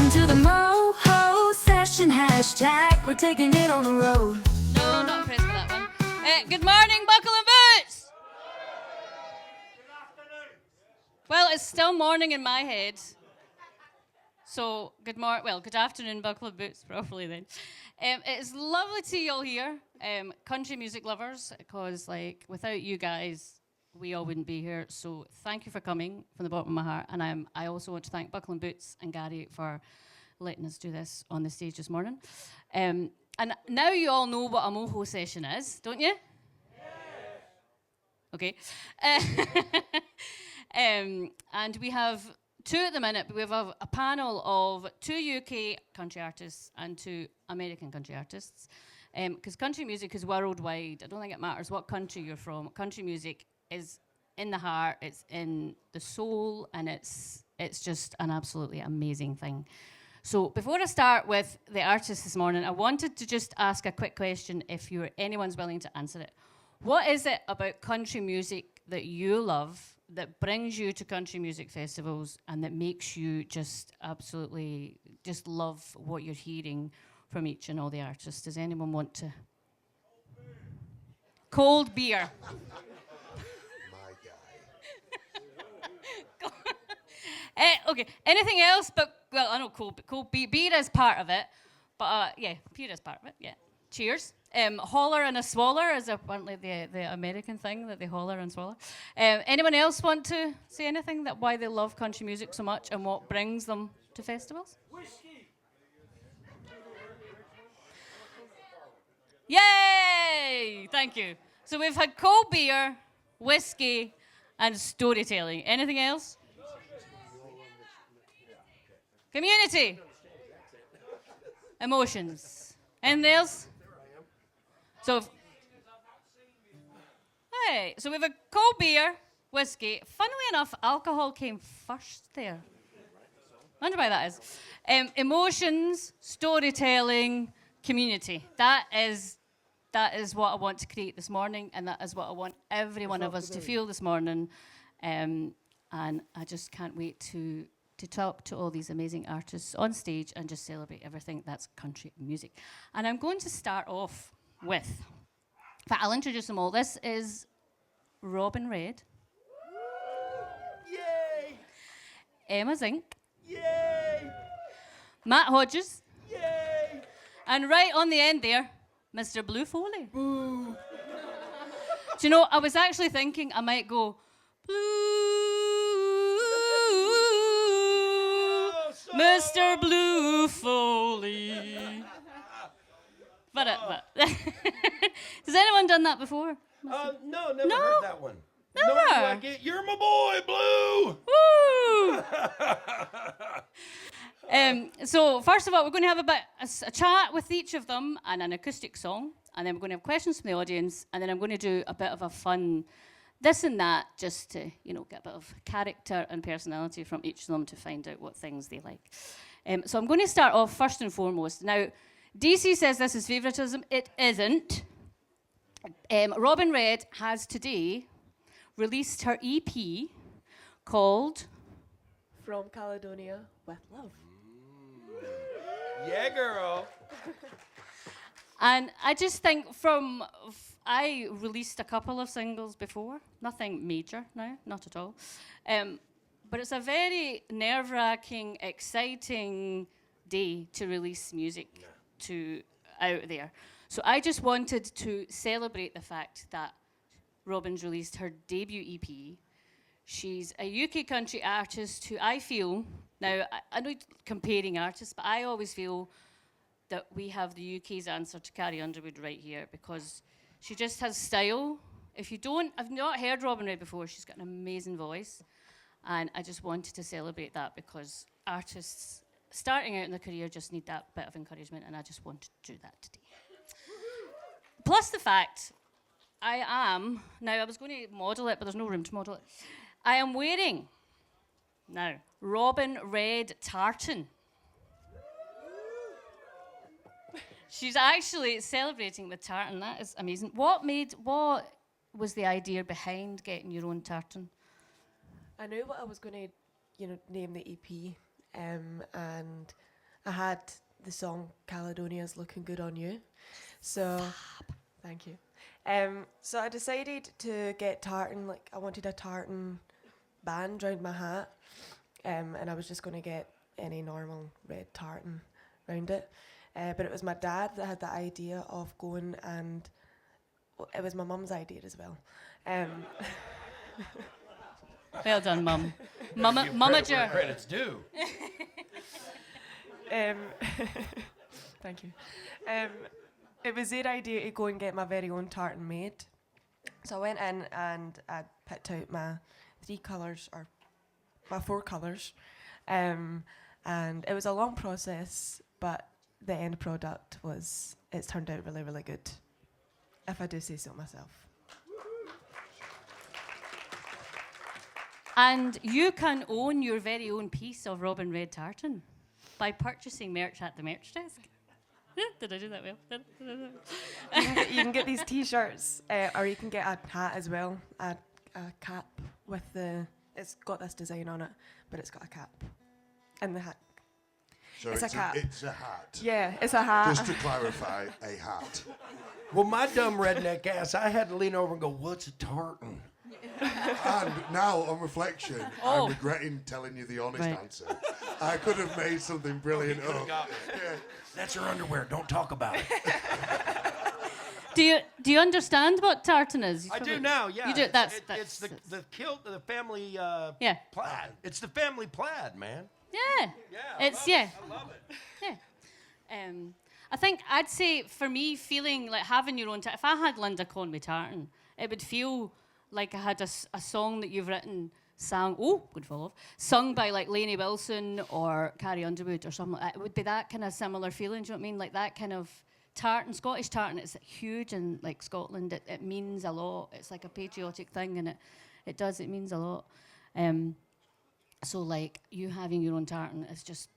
Welcome to the Moho Session hashtag. We're taking it on the road. No, not impressed with that one. Good morning, Buckle and Boots! Well, it's still morning in my head. So, good afternoon, Buckle and Boots, properly then. It's lovely to see you all here, country music lovers, because, without you guys, we all wouldn't be here. So, thank you for coming from the bottom of my heart. And I also want to thank Buckle and Boots and Gary for letting us do this on the stage this morning. And now you all know what a Moho session is, don't you? Yes. Okay. And we have two at the minute, but we have a panel of two UK country artists and two American country artists. Because country music is worldwide. I don't think it matters what country you're from. Country music is in the heart, it's in the soul, and it's just an absolutely amazing thing. So before I start with the artists this morning, I wanted to just ask a quick question if anyone's willing to answer it. What is it about country music that you love, that brings you to country music festivals, and that makes you just absolutely just love what you're hearing from each and all the artists? Does anyone want to? Cold beer. My guy. Okay, anything else? I know cold beer is part of it, but yeah, beer is part of it, yeah. Cheers. Holler and a swaller is apparently the American thing, that they holler and swaller. Anyone else want to say anything that why they love country music so much and what brings them to festivals? Whiskey. Yay! Thank you. So we've had cold beer, whiskey, and storytelling. Anything else? Community. Emotions. Anything else? So we have a cold beer, whiskey. Funnily enough, alcohol came first there. I wonder why that is. Emotions, storytelling, community. That is what I want to create this morning, and that is what I want every one of us to feel this morning. And I just can't wait to talk to all these amazing artists on stage and just celebrate everything that's country music. And I'm going to start off with, in fact, I'll introduce them all. This is Robyn Red. Yay! Emma Zinck. Yay! Matt Hodges. Yay! And right on the end there, Mr. Blue Foley. Boo! Do you know, I was actually thinking I might go, Blue, Mr. Blue Foley. But has anyone done that before? No, never heard that one. Never. No, I get, you're my boy, Blue! Woo! So first of all, we're going to have a chat with each of them and an acoustic song, and then we're going to have questions from the audience, and then I'm going to do a bit of a fun this and that, just to get a bit of character and personality from each of them to find out what things they like. So I'm going to start off first and foremost. Now, DC says this is favouritism. It isn't. Robyn Red has today released her EP called From Caledonia with Love. Yeah, girl. And I just think I released a couple of singles before, nothing major now, not at all. But it's a very nerve-wracking, exciting day to release music out there. So I just wanted to celebrate the fact that Robyn's released her debut EP. She's a UK country artist who I feel, now I know comparing artists, but I always feel that we have the UK's answer to Carrie Underwood right here, because she just has style. I've not heard Robyn Red before, she's got an amazing voice. And I just wanted to celebrate that, because artists starting out in their career just need that bit of encouragement, and I just wanted to do that today. Plus the fact, I was going to model it, but there's no room to model it. I am wearing, now, Robyn Red tartan. She's actually celebrating with tartan. That is amazing. What was the idea behind getting your own tartan? I knew what I was going to, name the EP, and I had the song Caledonia's Looking Good on You. So, thank you. So I decided to get tartan, like I wanted a tartan band round my hat, and I was just going to get any normal red tartan round it. But it was my dad that had the idea of going, and it was my mum's idea as well. Well done, Mum. Give credit where Mummager. credit's due. Thank you. It was their idea to go and get my very own tartan made. So I went in and I picked out my 3 colours, or my 4 colours. And it was a long process, but the end product it's turned out really, really good, if I do say so myself. And you can own your very own piece of Robyn Red tartan by purchasing merch at the merch desk. Did I do that well? You can get these T-shirts, or you can get a hat as well, a cap with it's got this design on it, but it's got a cap. And the hat. So It's a cap. It's a hat. Yeah, it's a hat. Just to clarify, a hat. Well, my dumb redneck ass, I had to lean over and go, "What's a tartan?" And now, on reflection, Oh. I'm regretting telling you the honest Right. answer. I could have made something brilliant up. Yeah. That's her underwear. Don't talk about it. Do you understand what tartan is? You I do probably- now. Yeah, You do. It's That's the kilt, the family yeah. plaid. It's the family plaid, man. Yeah. Yeah, It's yeah. I love it. Yeah. I think I'd say for me, feeling like having your own. If I had Linda Conway tartan, it would feel like I had a song that you've written, sung by like Lainey Wilson or Carrie Underwood or something like that. It would be that kind of similar feeling. Do you know what I mean? Like that kind of tartan, Scottish tartan. It's huge in like Scotland. It means a lot. It's like a patriotic thing, and it means a lot. So like you having your own tartan is just.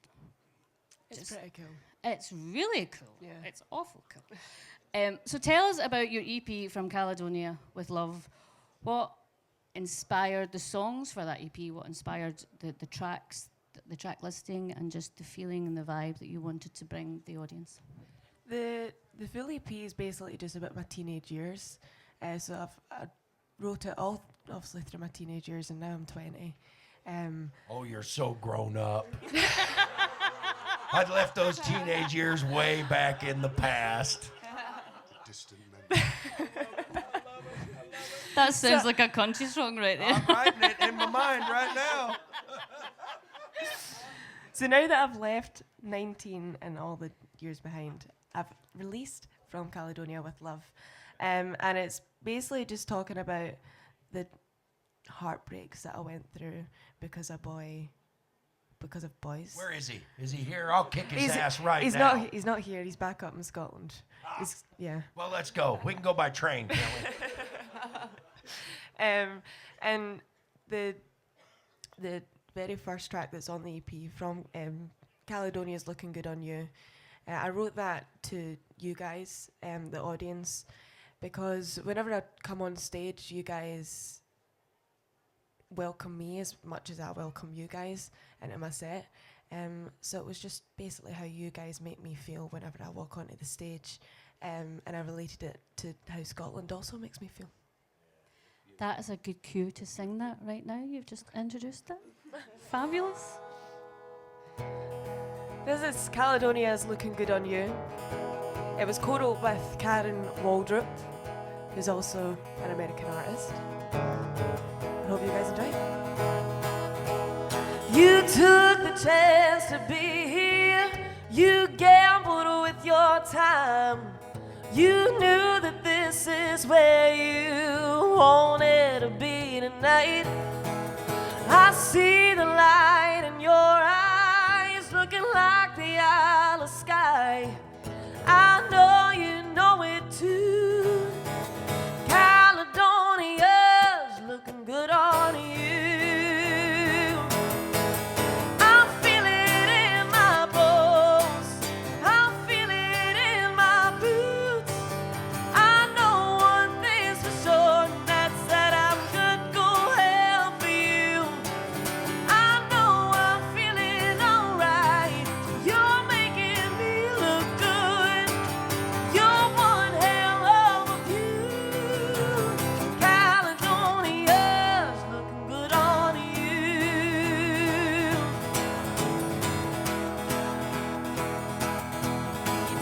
It's pretty cool. It's really cool. Yeah. It's awful cool. So tell us about your EP From Caledonia with Love. What inspired the songs for that EP? What inspired the tracks, the track listing, and just the feeling and the vibe that you wanted to bring the audience? The full EP is basically just about my teenage years. So I wrote it all obviously through my teenage years, and now I'm 20. Oh, you're so grown up. I'd left those teenage years way back in the past. Distant memory. That sounds like a country song right there. I'm writing it in my mind right now. So now that I've left 19 and all the years behind, I've released From Caledonia with Love. And it's basically just talking about the heartbreaks that I went through because of boys. Where is he? Is he here? I'll kick his ass right now. He's not here. He's back up in Scotland. Yeah. Well, let's go. We can go by train, can't we? And the very first track that's on the EP, From Caledonia's Looking Good on You, I wrote that to you guys, the audience, because whenever I come on stage, you guys welcome me as much as I welcome you guys into my set. So it was just basically how you guys make me feel whenever I walk onto the stage, and I related it to how Scotland also makes me feel. That is a good cue to sing that right now. You've just introduced it. Fabulous. This is Caledonia's Looking Good on You. It was co-wrote with Karen Waldrop, who's also an American artist. I hope you guys enjoy it. You took the chance to be here. You gambled with your time. You knew that this is where you wanted to be tonight. I see the light in your eyes, looking like the isle of sky. I know you know it too. Caledonia's looking good on you. I feel it in my bones. I feel it in my boots. I know one thing's for sure, and that's that I'm good go hell for you. I know I'm feeling alright. You're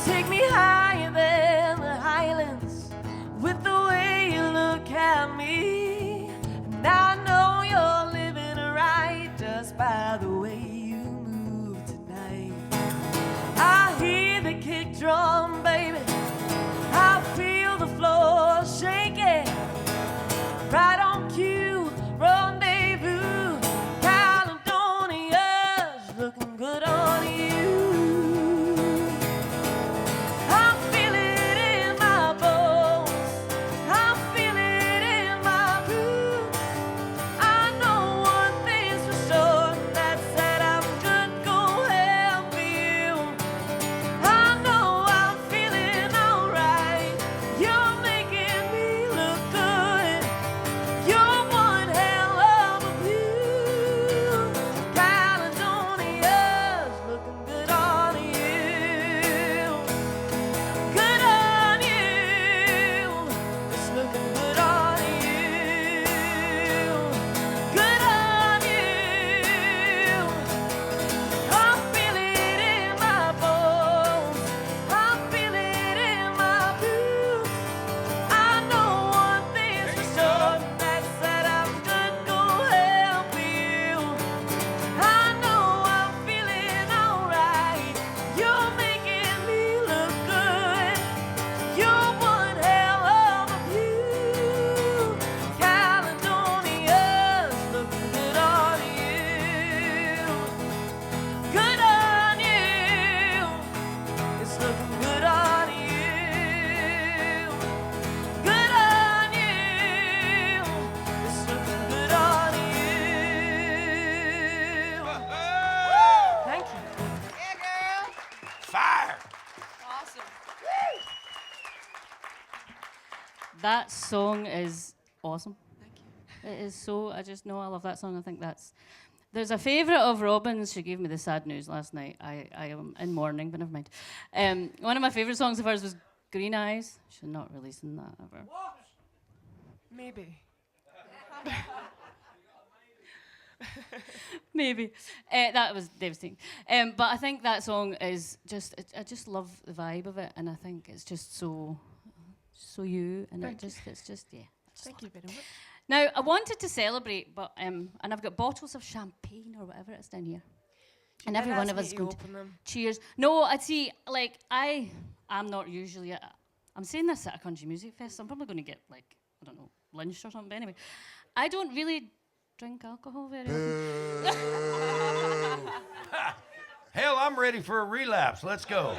take me higher than the highlands with the way you look at me. And I know you're living right just by the way you move tonight. I hear the kick drum, baby. I feel the floor shaking. Right on cue, rendezvous. Caledonia's looking good on you. I feel it in my bones. I feel it in my boots. I know one thing's for sure, that's that I'm good gonna help you. I know I'm feeling alright. You're making me look good. You're one hell of a view. Caledonia's looking good on you. Good on you. It's looking good on you. Good on you. I feel it in my bones. I feel it in my boots. I know one thing's for sure, that's that I'm good gonna help you. I know I'm feeling alright. You're making me look good. You're one hell of a view. Caledonia's looking good on you. Good on you. It's looking good on you. Good on you. It's looking good on you. Thank you. Fire! That song is awesome. Thank you. It is so, I just know I love that song. I think that's... There's a favourite of Robyn's. She gave me the sad news last night. I am in mourning, but never mind. One of my favourite songs of hers was Green Eyes. She's not releasing that ever. Maybe. Maybe. That was devastating. But I think that song is just, I just love the vibe of it, and I think it's just so you, and it's just, yeah. Thank you very much. Now, I wanted to celebrate, but, and I've got bottles of champagne or whatever it is down here. And every one of us is going to open them. cheers. No, I'd see, like, I'm not usually, I'm saying this at a country music fest, so I'm probably going to get, like, I don't know, lynched or something, but anyway. I don't really drink alcohol very often. Hell, I'm ready for a relapse. Let's go.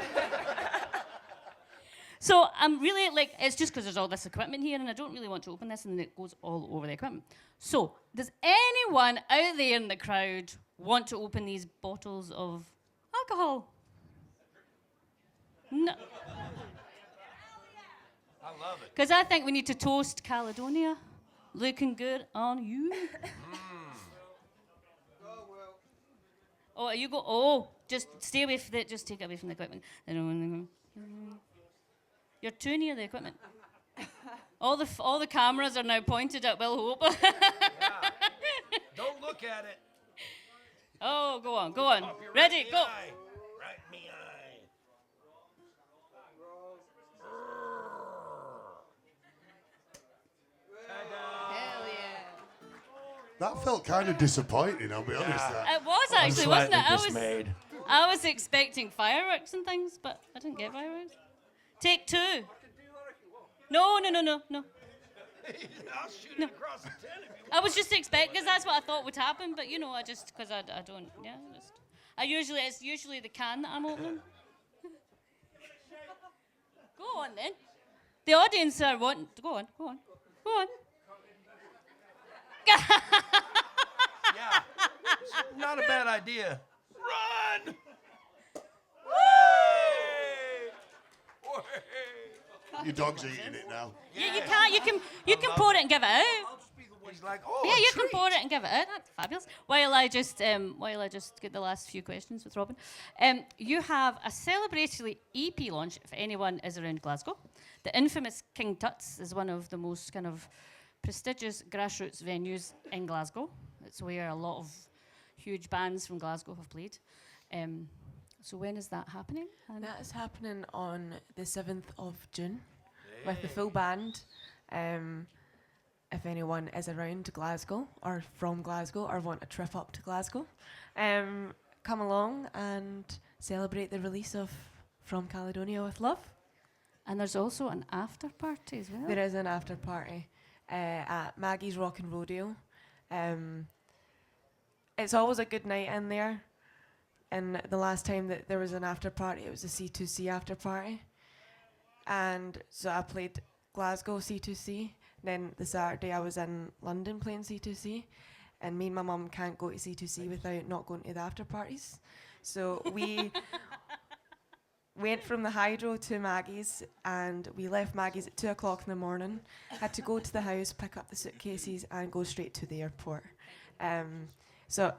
So I'm really, like, it's just because there's all this equipment here, and I don't really want to open this, and then it goes all over the equipment. So, does anyone out there in the crowd want to open these bottles of alcohol? No. I love it. Because I think we need to toast Caledonia. Looking good on you. Oh, you go. Oh, just stay away from it. Just take it away from the equipment. You're too near the equipment. All the cameras are now pointed at Will Hope. Yeah. Don't look at it. Oh, go on. Up your Ready, right me go. eye. Right me eye. Hell yeah. That felt kind of disappointing, I'll be honest. That. It was actually, wasn't it? Dismayed. I was expecting fireworks and things, but I didn't get fireworks. Take two. No. I'll shoot it across the tent if you want. I was just expecting, because that's what I thought would happen, but because I don't, yeah. It's usually the can that I'm opening. Go on then. The audience are wanting, go on. Yeah. It's not a bad idea. Run! Your dog's eating it now. Yeah, you can't, you can pour it and give it out. He's like, oh, Yeah, a you can treat. pour it and give it out. That's fabulous. While I just get the last few questions with Robyn. You have a celebratory EP launch if anyone is around Glasgow. The infamous King Tut's is one of the most kind of prestigious grassroots venues in Glasgow. It's where a lot of huge bands from Glasgow have played. So when is that happening? That is happening on the 7th of June with the full band. If anyone is around Glasgow or from Glasgow or want a trip up to Glasgow, come along and celebrate the release of From Caledonia with Love. And there's also an after party as well. There is an after party at Maggie's Rockin' Rodeo. It's always a good night in there. And the last time that there was an after party, it was a C2C after party. And so I played Glasgow C2C. Then the Saturday I was in London playing C2C. And me and my mum can't go to C2C without not going to the after parties. So we went from the Hydro to Maggie's, and we left Maggie's at 2 o'clock in the morning. Had to go to the house, pick up the suitcases, and go straight to the airport. So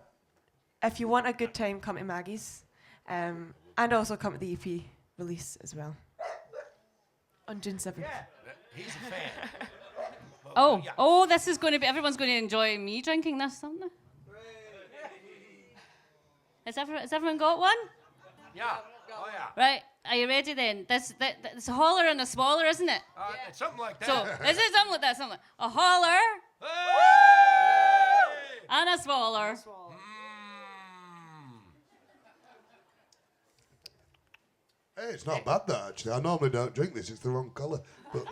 if you want a good time, come to Maggie's. And also come to the EP release as well. On June 7th. Yeah, he's a fan. Oh, this is going to be, everyone's going to enjoy me drinking this, aren't they? Has everyone got one? Yeah. Oh, yeah. Right, are you ready then? This it's a holler and a swaller, isn't it? It's something like that. So, this is something like that, a holler Hey! and a swaller. Hey, it's not bad that actually. I normally don't drink this. It's the wrong colour. But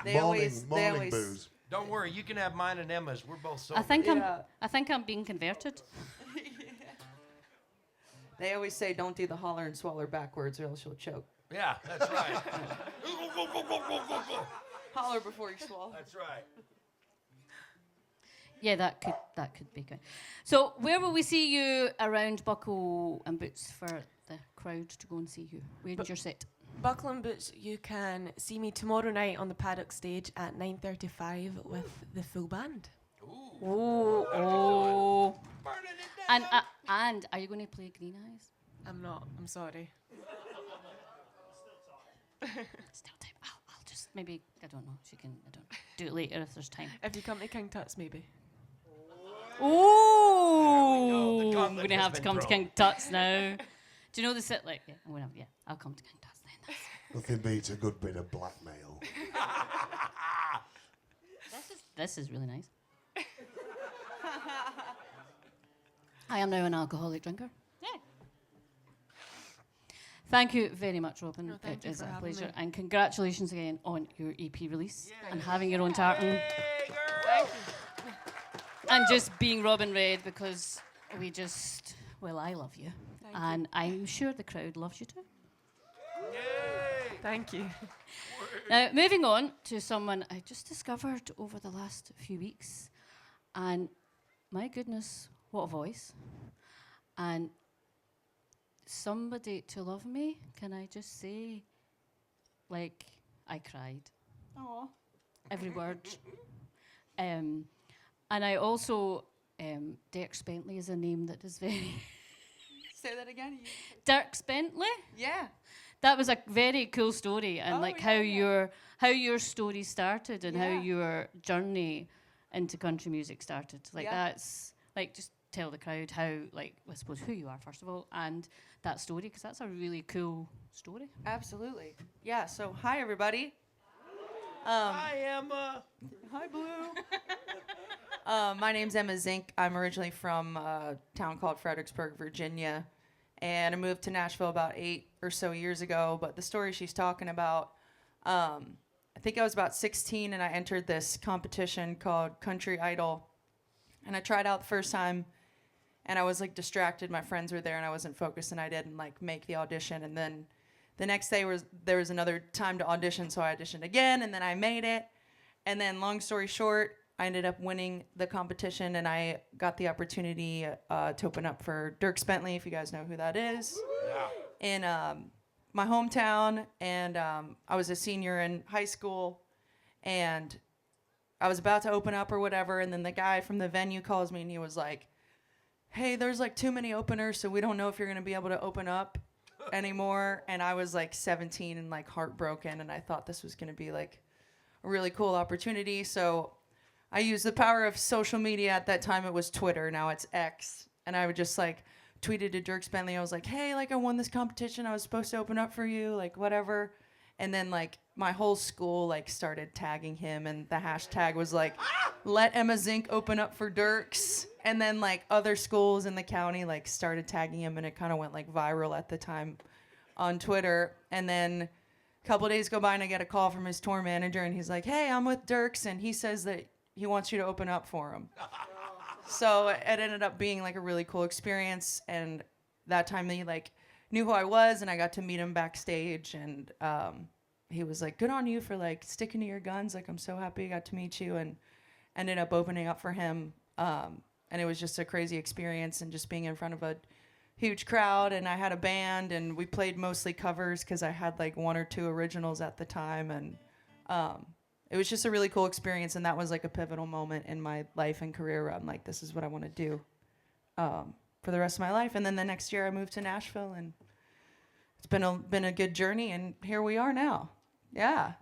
They morning always- booze. Don't worry, you can have mine and Emma's. We're both sober. I think I'm being converted. They always say don't do the holler and swaller backwards or else you'll choke. Yeah, that's right. Holler before you swallow. That's right. Yeah, that could be good. So, where will we see you around Buckle and Boots for the crowd to go and see you? Where's your set? Buckle and Boots, you can see me tomorrow night on the Paddock Stage at 9:35 with the full band. Oh. And are you going to play Green Eyes? I'm not. I'm sorry. Still time. I'll just maybe, I don't know. I don't do it later if there's time. If you come to King Tut's, maybe. Oh, the I'm gauntlet going to has have to been come to thrown. King Tut's now. Do you know the sit like? Yeah, I'll come to King Tut's then. Nothing beats a good bit of blackmail. This is really nice. I am now an alcoholic drinker. Yeah. Thank you very much, Robyn. No, thank It you is for a having pleasure. me. And congratulations again on your EP release and having your own tartan. Hey, girl! And just being Robyn Red because I love you. And I'm sure the crowd loves you too. Yay! Thank you. Now, moving on to someone I just discovered over the last few weeks. And my goodness, what a voice. And somebody to love me, can I just say, like, I cried. Aww. Every word. And I also, Dirk Bentley is a name that is very... Say that again. Dirk Bentley? Yeah. That was a very cool story, and Oh, like yeah. how your story started and how Yeah. your journey into country music started. Like Yeah. that's like just tell the crowd how I suppose who you are first of all, and that story because that's a really cool story. Absolutely. Yeah. So hi everybody. Hi, Emma. Hi Blue. My name's Emma Zinck. I'm originally from a town called Fredericksburg, Virginia. And I moved to Nashville about 8 or so years ago. But the story she's talking about, I think I was about 16 and I entered this competition called Country Idol. And I tried out the first time and I was like distracted. My friends were there and I wasn't focused and I didn't like make the audition. And then the next day there was another time to audition. So I auditioned again and then I made it. And then long story short, I ended up winning the competition and I got the opportunity to open up for Dirk Bentley, if you guys know who that is, in my hometown. And I was a senior in high school and I was about to open up or whatever. And then the guy from the venue calls me and he was like, hey, there's like too many openers, so we don't know if you're going to be able to open up anymore. And I was like 17 and like heartbroken. And I thought this was going to be like a really cool opportunity. So I used the power of social media. At that time, it was Twitter. Now it's X. And I would just like tweeted to Dirk Bentley. I was like, hey, like I won this competition. I was supposed to open up for you, like whatever. And then like my whole school like started tagging him, and the hashtag was like, let Emma Zinck open up for Dirks. And then like other schools in the county like started tagging him, and it kind of went like viral at the time on Twitter. And then a couple days go by and I get a call from his tour manager, and he's like, hey, I'm with Dirks, and he says that he wants you to open up for him. So it ended up being like a really cool experience, and that time he like knew who I was, and I got to meet him backstage, and he was like, good on you for like sticking to your guns, like I'm so happy I got to meet you, and ended up opening up for him, and it was just a crazy experience, and just being in front of a huge crowd, and I had a band, and we played mostly covers because I had like 1 or 2 originals at the time, and it was just a really cool experience, and that was like a pivotal moment in my life and career where I'm like, this is what I want to do for the rest of my life. And then the next year I moved to Nashville, and it's been a good journey, and here we are now. Yeah.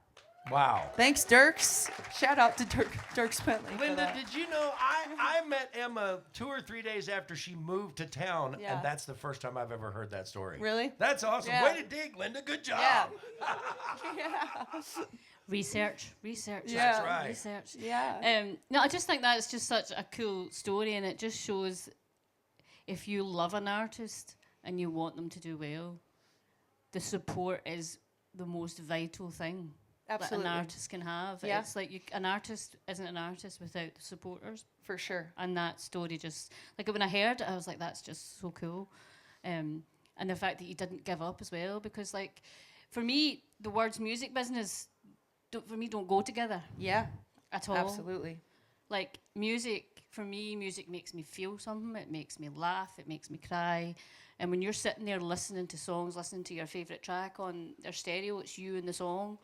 Wow. Thanks, Dirks. Shout out to Dirk Bentley. Linda, did you know I met Emma 2 or 3 days after she moved to town, Yeah. and that's the first time I've ever heard that story. Really? That's awesome. Yeah. Way to dig, Linda. Good job. Yeah. Yeah. Research. Yeah. That's right. Research. Yeah. No, I just think that's just such a cool story, and it just shows if you love an artist and you want them to do well, the support is the most vital thing Absolutely. that an artist can have. Yeah. It's like an artist isn't an artist without the supporters. For sure. And that story just, like when I heard it, I was like, that's just so cool. And the fact that you didn't give up as well, because like, for me, the words music business, don't go together Yeah. at all. Absolutely. Like music, for me, music makes me feel something. It makes me laugh. It makes me cry. And when you're sitting there listening to songs, listening to your favourite track on their stereo, it's you and the song,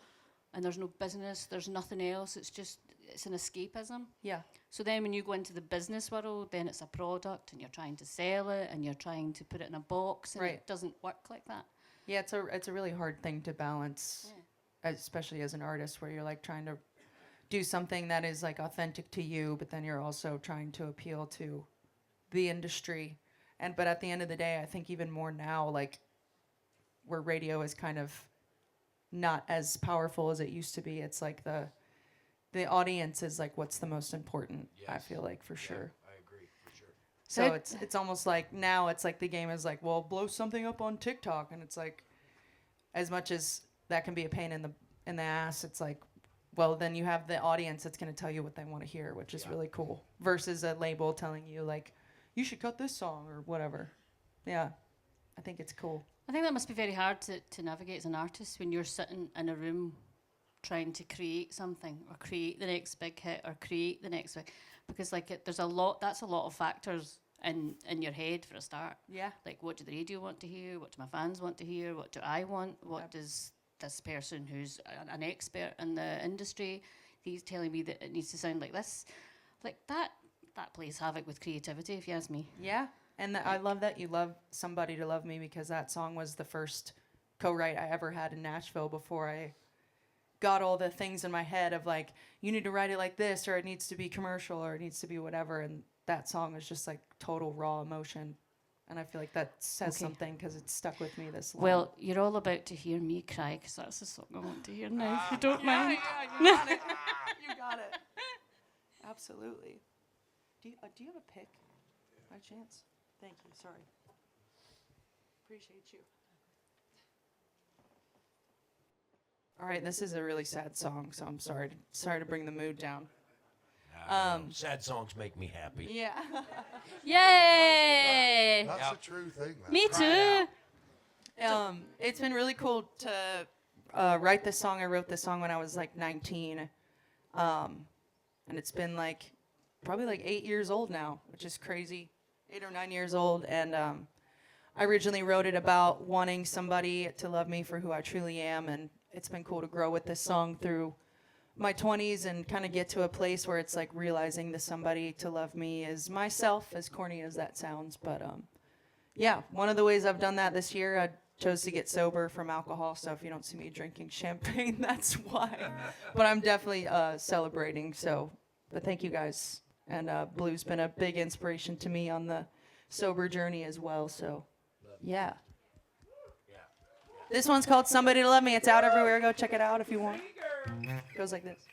and there's no business, there's nothing else. It's an escapism. Yeah. So then when you go into the business world, then it's a product, and you're trying to sell it, and you're trying to put it in a box, and Right. it doesn't work like that. Yeah, it's a really hard thing to balance, especially as an artist, where you're like trying to do something that is like authentic to you, but then you're also trying to appeal to the industry. But at the end of the day, I think even more now, like where radio is kind of not as powerful as it used to be, it's like the audience is like what's the most important. I Yes. feel like for sure. I agree, for sure. So Good. it's almost like now it's like the game is like, well, blow something up on TikTok, and it's like, as much as that can be a pain in the ass, it's like, well, then you have the audience that's going to tell you what they want to hear, which is really cool, versus a label telling you like, you should cut this song or whatever. Yeah, I think it's cool. I think that must be very hard to navigate as an artist when you're sitting in a room trying to create something or create the next big hit or create the next big, because like that's a lot of factors in your head for a start. Yeah. Like, what do the radio want to hear? What do my fans want to hear? What do I want? What does this person who's an expert in the industry, he's telling me that it needs to sound like this? Like that plays havoc with creativity, if you ask me. Yeah, and I love that you love Somebody to Love Me, because that song was the first co-write I ever had in Nashville before I got all the things in my head of like, you need to write it like this, or it needs to be commercial, or it needs to be whatever. And that song was just like total raw emotion. And I feel like that says Okay. something because it's stuck with me this long. Well, you're all about to hear me cry, because that's the song I want to hear now, if you don't mind. you got it. You got it. Absolutely. Do you have a pick by chance? Thank you. Sorry. Appreciate you. All right, this is a really sad song, so I'm sorry to bring the mood down. Sad songs make me happy. Yeah. Yay! That's Yep. a true thing. That. Me too. It's been really cool to write this song. I wrote this song when I was like 19, and it's been like probably like 8 years old now, which is crazy. 8 or 9 years old, and I originally wrote it about wanting somebody to love me for who I truly am, and it's been cool to grow with this song through my 20s and kind of get to a place where it's like realizing the somebody to love me is myself, as corny as that sounds. But yeah, one of the ways I've done that this year, I chose to get sober from alcohol, so if you don't see me drinking champagne, that's why. But I'm definitely celebrating, so, but thank you guys. And Blue's been a big inspiration to me on the sober journey as well. So, yeah. This one's called Somebody to Love Me. It's out everywhere. Go check it out if you want. It goes like this.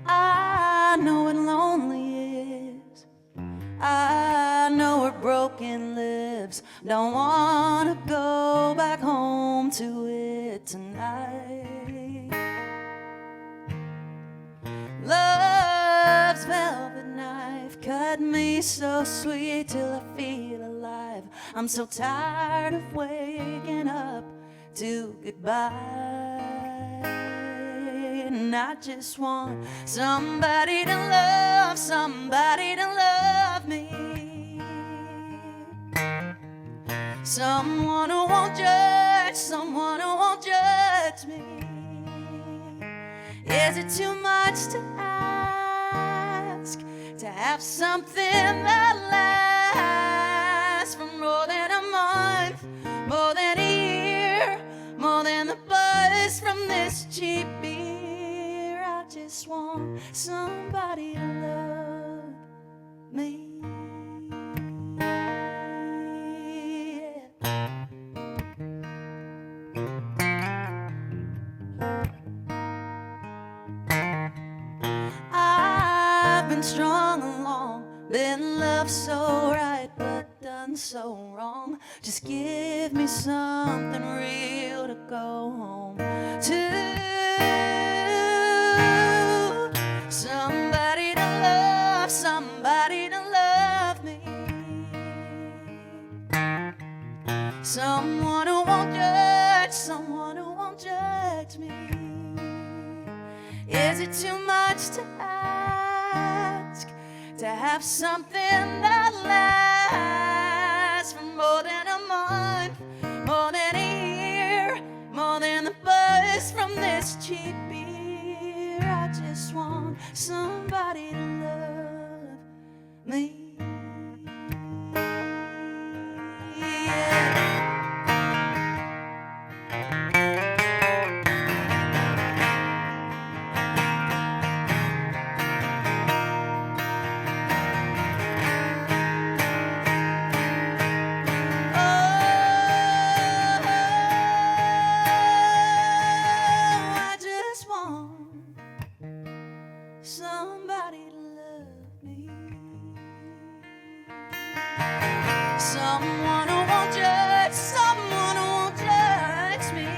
I know what lonely is. I know where broken lives. Don't wanna go back home to it tonight. Love's velvet knife cut me so sweet till I feel alive. I'm so tired of waking up to goodbye. And I just want somebody to love me. Someone who won't judge, someone who won't judge me. Is it too much to ask to have something that lasts for more than a month, more than a year, more than the buzz from this cheap beer? I just want somebody to love me. I've been strong and long, been loved so right, but done so wrong. Just give me something real to go home to. Somebody to love me. Someone who won't judge, someone who won't judge me. Is it too much to ask to have something that lasts for more than a month, more than a year, more than the buzz from this cheap beer? I just want somebody to love me. Somebody to love me. Someone who won't judge, someone who won't judge me.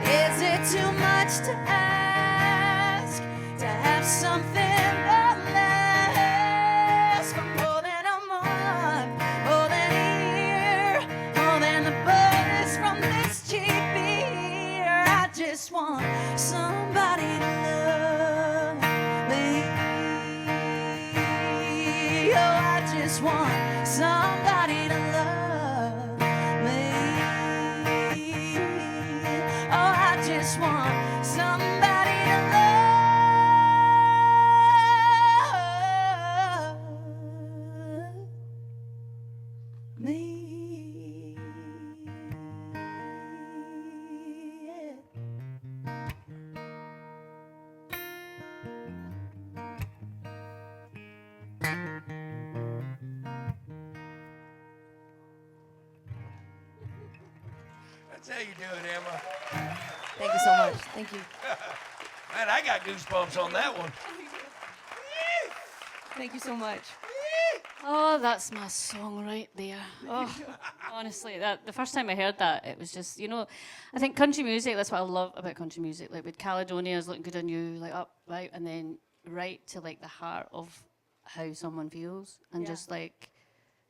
Is it too much to ask to have something that lasts for more than a month, more than a year, more than the buzz from this cheap beer? I just want somebody to love me. Oh, I just want somebody to love me. Oh, I just want somebody to love me. That's how you do it, Emma. Thank you so much. Thank you. Man, I got goosebumps on that one. Thank you so much. Oh, that's my song right there. Oh, honestly, that the first time I heard that, it was just, I think country music, that's what I love about country music. Like with Caledonia's Looking Good on You, like up, right, and then right to like the heart of how someone feels. And just like,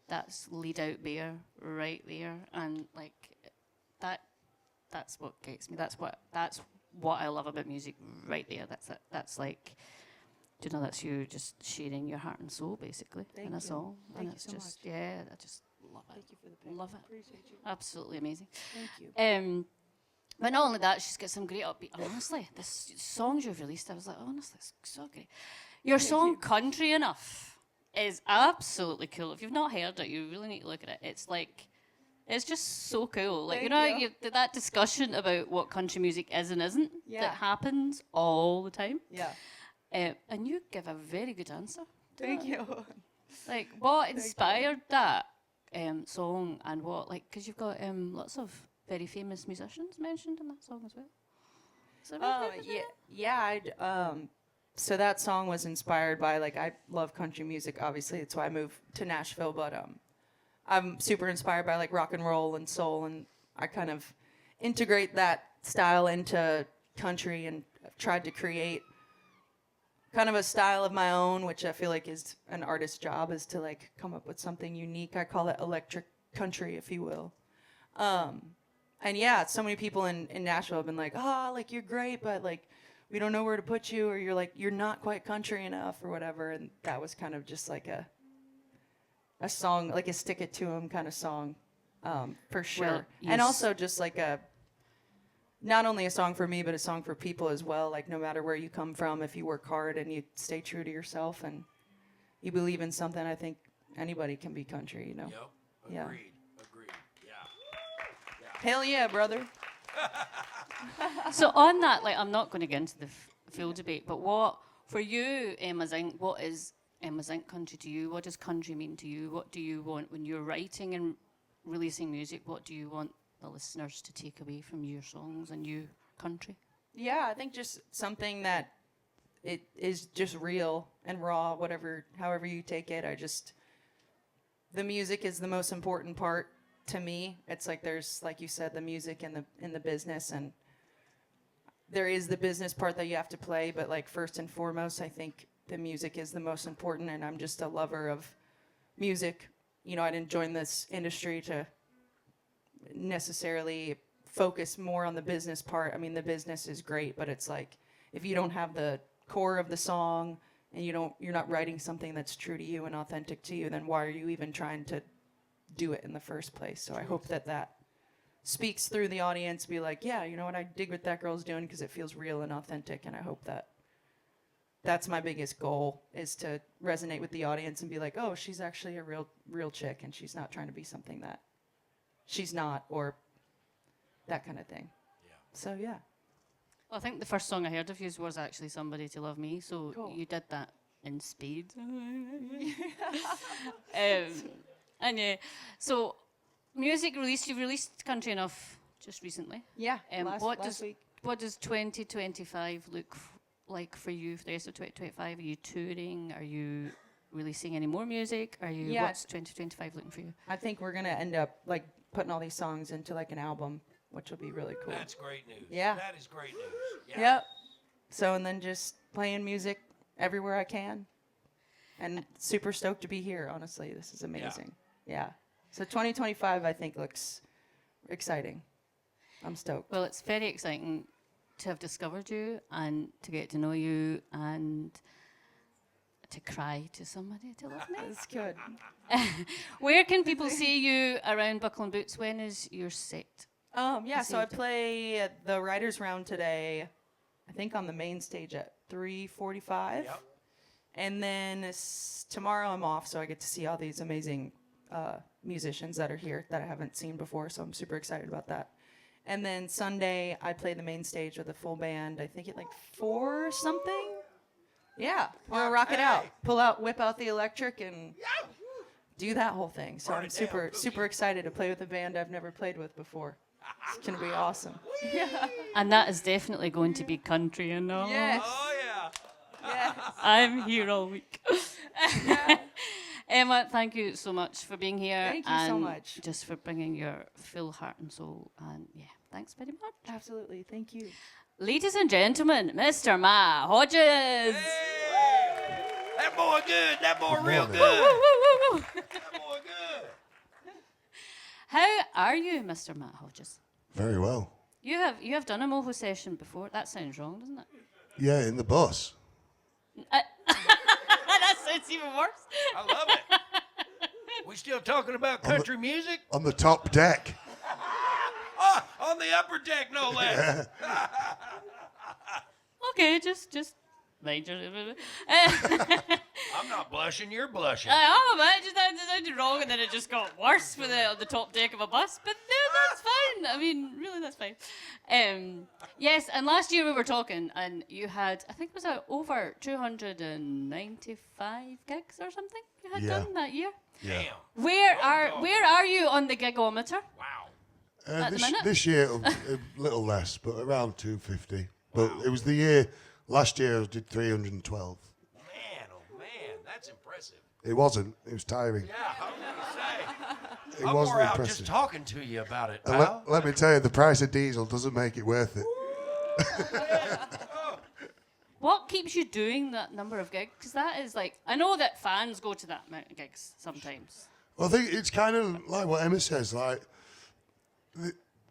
that's lead out there, right there. And like, that's what gets me. That's what I love about music right there. That's like, that's you just sharing your heart and soul, basically, in a song. Thank and you it's so just, much. I just love it. Thank you for the pick. Love it. Appreciate you. Absolutely amazing. Thank you. But not only that, she's got some great upbeat. Honestly, this songs you've released, I was like, honestly, it's so great. Your song "Country Enough." is absolutely cool. If you've not heard it, you really need to look at it. It's like, it's just so cool. Like, Thank you. that discussion about what country music is and isn't that happens all the time. Yeah. And you give a very good answer. Thank you. Like, what inspired that song, and what, like, because you've got lots of very famous musicians mentioned in that song as well. Is that right? So that song was inspired by, like, I love country music, obviously. That's why I moved to Nashville. But I'm super inspired by, like, rock and roll and soul. And I kind of integrate that style into country, and I've tried to create kind of a style of my own, which I feel like is an artist's job, is to, like, come up with something unique. I call it electric country, if you will. And yeah, so many people in Nashville have been like, oh, like, you're great, but, like, we don't know where to put you, or you're like, you're not quite country enough, or whatever. And that was kind of just like a song, like a stick it to 'em kind of song, for sure. Well, And also just like not only a song for me, but a song for people as well. Like, no matter where you come from, if you work hard and you stay true to yourself and you believe in something, I think anybody can be country, you know? Yep. Yeah. Agreed. Yeah. Hell yeah, brother. So on that, like, I'm not going to get into the full debate, but what, for you, Emma Zinck, what is Emma Zinck country to you? What does country mean to you? What do you want when you're writing and releasing music? What do you want the listeners to take away from your songs and your country? Yeah, I think just something that it is just real and raw, however you take it. The music is the most important part to me. It's like there's, like you said, the music and the business, and there is the business part that you have to play, but, like, first and foremost, I think the music is the most important, and I'm just a lover of music. You know, I didn't join this industry to necessarily focus more on the business part. I mean, the business is great, but it's like, if you don't have the core of the song and you're not writing something that's true to you and authentic to you, then why are you even trying to do it in the first place? So I hope that speaks through the audience, be like, yeah, you know what, I dig what that girl's doing because it feels real and authentic, and I hope that's my biggest goal, is to resonate with the audience and be like, oh, she's actually a real chick, and she's not trying to be something that she's not, or that kind of thing. Yeah. So yeah. Well, I think the first song I heard of yours was actually Somebody to Love Me, so Cool. you did that in spades. And yeah, so music released, you've released Country Enough just recently. Yeah. Last week. What does 2025 look like for you for the rest of 2025? Are you touring? Are you releasing any more music? What's 2025 looking for you? I think we're gonna end up, like, putting all these songs into, like, an album, which will be really cool. That's great news. Yeah. That is great news. Yeah. Yep. So, and then just playing music everywhere I can. And super stoked to be here, honestly. This is amazing. Yeah. So 2025, I think, looks exciting. I'm stoked. Well, it's very exciting to have discovered you and to get to know you and to cry to somebody to love me. That's good. Where can people see you around Buckle and Boots? When is your set? Yeah, so I play at the Writers Round today, I think on the main stage at 3:45. Yep. And then tomorrow I'm off, so I get to see all these amazing musicians that are here that I haven't seen before, so I'm super excited about that. And then Sunday, I play the main stage with a full band, I think at like 4 something. Yeah, we're gonna rock it out. Whip out the electric and do that whole thing. So I'm super excited to play with a band I've never played with before. It's gonna be awesome. Yeah. And that is definitely going to be country, you know? Yes. Oh, yeah. Yes. I'm here all week. Emma, thank you so much for being here. Thank you so and much. just for bringing your full heart and soul. And yeah, thanks very much. Absolutely. Thank you. Ladies and gentlemen, Mr. Ma Hodges. Hey! That boy good. That boy real morning. good. Woo, woo, woo. That boy good. How are you, Mr. Matt Hodges? Very well. You have done a Moho session before. That sounds wrong, doesn't it? Yeah, in the bus. That sounds even worse. I love it. We still talking about country music? On the top deck. Oh, on the upper deck, no less. Okay, just mind your. I'm not blushing, you're blushing. I am, man. That sounded wrong, and then it just got worse with it on the top deck of a bus. But no, that's fine. I mean, really, that's fine. Yes, and last year we were talking, and you had, I think it was over 295 gigs or something you had done that year. Yeah. Where are you on the gigometer? Wow. At the minute? This year, a little less, but around 250. But it was the year, last year I did 312. Man, oh man, that's impressive. It wasn't, it was tiring. Yeah, I was going to say. It I'm wasn't more out impressive. just talking to you about it, And pal. let me tell you, the price of diesel doesn't make it worth it. What keeps you doing that number of gigs? Because that is like, I know that fans go to that amount of gigs sometimes. Well, I think it's kind of like what Emma says, like,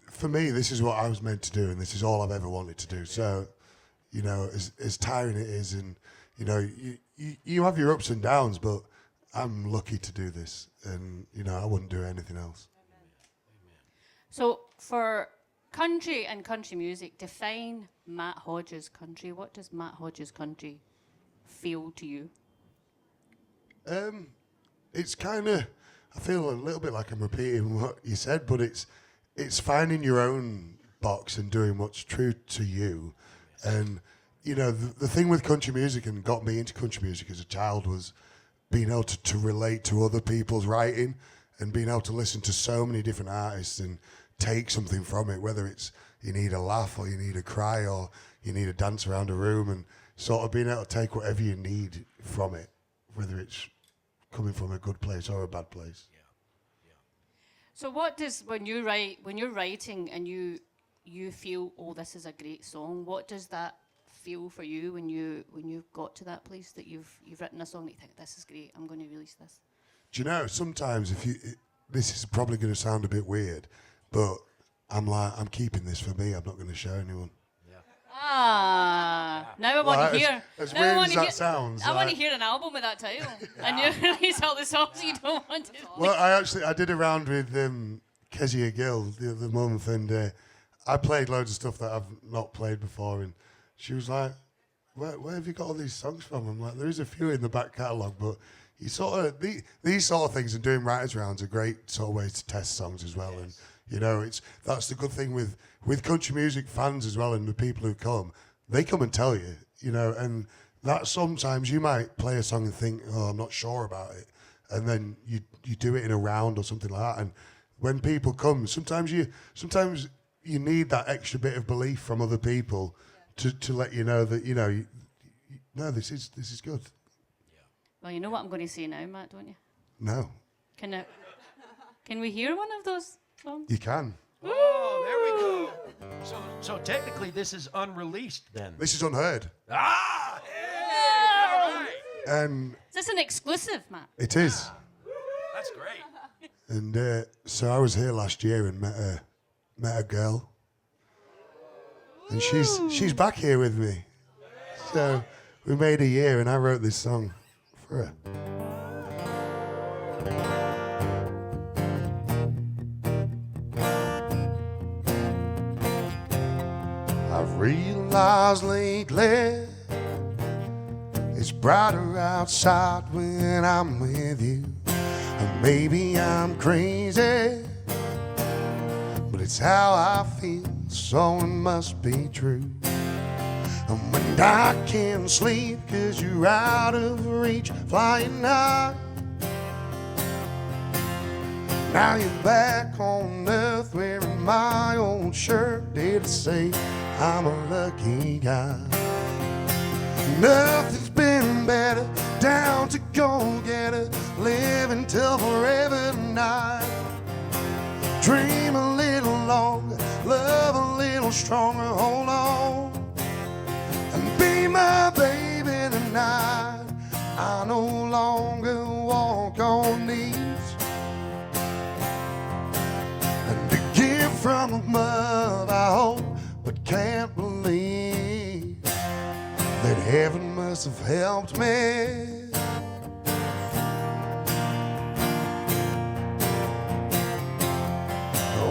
for me, this is what I was meant to do, and this is all I've ever wanted to do. So, you know, as tiring it is, and, you know, you have your ups and downs, but I'm lucky to do this, and, you know, I wouldn't do anything else. So for country and country music, define Matt Hodges country. What does Matt Hodges country feel to you? It's kind of, I feel a little bit like I'm repeating what you said, but it's finding your own box and doing what's true to you. And, you know, the thing with country music and got me into country music as a child was being able to relate to other people's writing and being able to listen to so many different artists and take something from it, whether it's you need a laugh or you need a cry or you need a dance around a room, and sort of being able to take whatever you need from it, whether it's coming from a good place or a bad place. So what does, when you're writing and you feel, oh, this is a great song, what does that feel for you when you've got to that place that you've written a song that you think, this is great, I'm going to release this? Do you know, sometimes this is probably going to sound a bit weird, but I'm keeping this for me, I'm not going to show anyone. Now I want to hear. As now weird I as wanna that hear, sounds. I want to hear an album with that title, and you release all the songs you don't want to. Well, I did a round with Kezia Gill the other month, and I played loads of stuff that I've not played before, and she was like, where have you got all these songs from? I'm like, there is a few in the back catalogue, but you sort of, these sort of things and doing writers' rounds are great sort of ways to test songs as well. And, you know, that's the good thing with country music fans as well, and the people who come, they come and tell you, you know, and that sometimes you might play a song and think, oh, I'm not sure about it. And then you do it in a round or something like that. And when people come, sometimes you need that extra bit of belief from other people to let you know that, you know, no, this is good. Well, you know what I'm going to say now, Matt, don't you? No. Can we hear one of those songs? You can. Oh, there we go. So technically this is unreleased then. This is unheard. Ah! Yeah! All right. And Is this an exclusive, Matt? it is. That's great. And so I was here last year and met a girl. And she's back here with me. So we made a year and I wrote this song for her. I've realized lately it's brighter outside when I'm with you. And maybe I'm crazy, but it's how I feel, so it must be true. And when I can't sleep 'cause you're out of reach, flying high, now you're back on earth wearing my old shirt. Did I say I'm a lucky guy? Nothing's been better, down to go get it, live until forever tonight. Dream a little longer, love a little stronger, hold on and be my baby tonight. I no longer walk on knees, and a gift from above I hope, but can't believe that heaven must have helped me.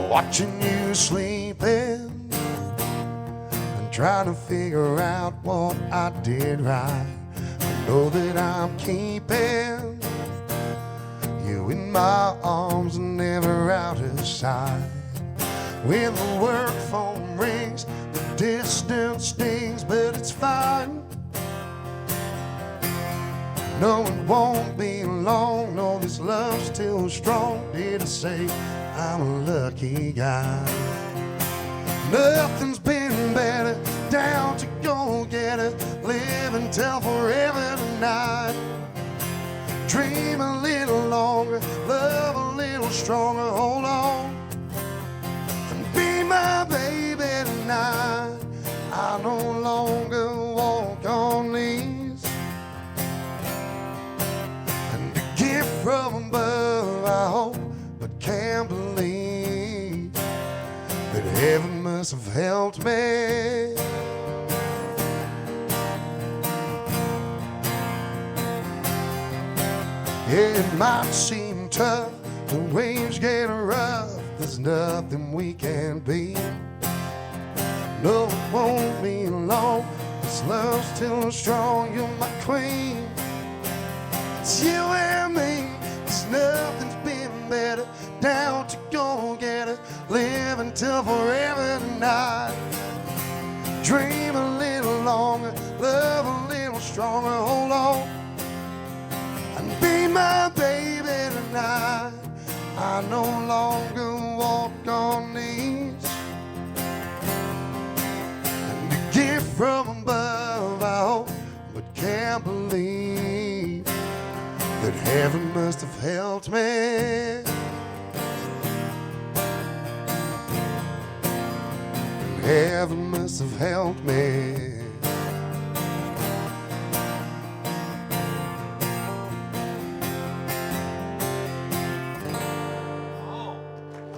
Watching you sleeping and trying to figure out what I did right. And know that I'm keeping you in my arms and never out of sight. When the work phone rings, the distance stings, but it's fine. No, it won't be long, no, this love's still strong. Did I say I'm a lucky guy? Nothing's been better, down to go get it, live and tell forever tonight. Dream a little longer, love a little stronger, hold on and be my baby tonight. I no longer walk on these, and a gift from above I hope, but can't believe that heaven must have helped me. It might seem tough, the waves get rough, there's nothing we can't be. No, it won't be long, this love's still strong, you're my queen. It's you and me, there's nothing's been better, down to go get it, live until forever tonight. Dream a little longer, love a little stronger, hold on and be my baby tonight. I no longer walk on these, and a gift from above I hope, but can't believe that heaven must have helped me. Heaven must have helped me.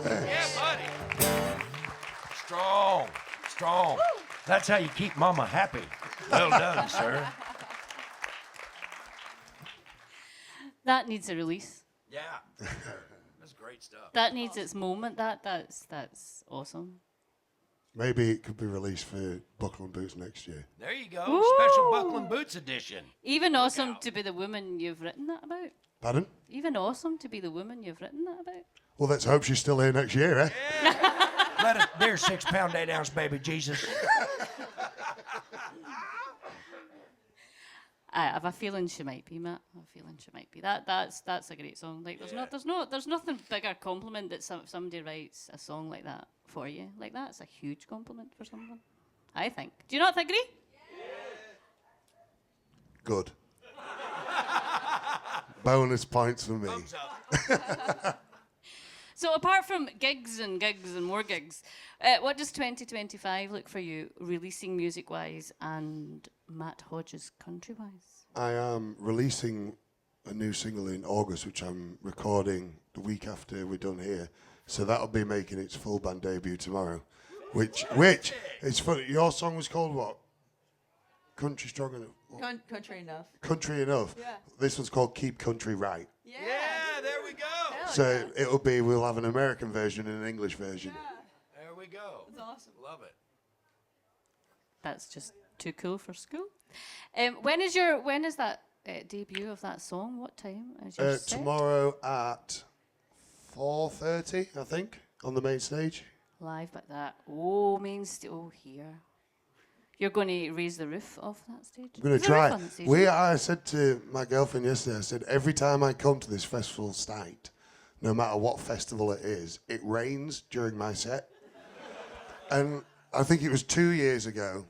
Yeah, buddy. Strong, strong. That's how you keep Mama happy. Well done, sir. That needs a release. Yeah. That's great stuff. That needs its moment. That's awesome. Maybe it could be released for Buckle and Boots next year. There you go. Special Buckle and Boots edition. Even awesome to be the woman you've written that about. Pardon? Even awesome to be the woman you've written that about. Well, let's hope she's still here next year, eh? Let it, there's 6 pound 8 ounce baby Jesus. I have a feeling she might be, Matt. I have a feeling she might be. That's a great song. Like there's nothing bigger compliment that somebody writes a song like that for you. Like that's a huge compliment for someone. I think. Do you not agree? Good. Bonus points for me. Thumbs up. So apart from gigs and more gigs, what does 2025 look for you, releasing music-wise and Matt Hodges country-wise? I am releasing a new single in August, which I'm recording the week after we're done here. So that'll be making its full band debut tomorrow. Which it's funny. Your song was called what? Country Strong Enough. What? Country enough. Country Enough. Yeah. This one's called Keep Country Right. Yeah. Yeah, there we go. So we'll have an American version and an English version. There we go. That's awesome. Love it. That's just too cool for school. When is that debut of that song? What time is your set? Tomorrow at 4:30, I think, on the main stage. Live like that. Oh, here. You're going to raise the roof of that stage? I'm going Is to there a roof try. on the stage? I said to my girlfriend yesterday, I said, every time I come to this festival site, no matter what festival it is, it rains during my set. And I think it was 2 years ago,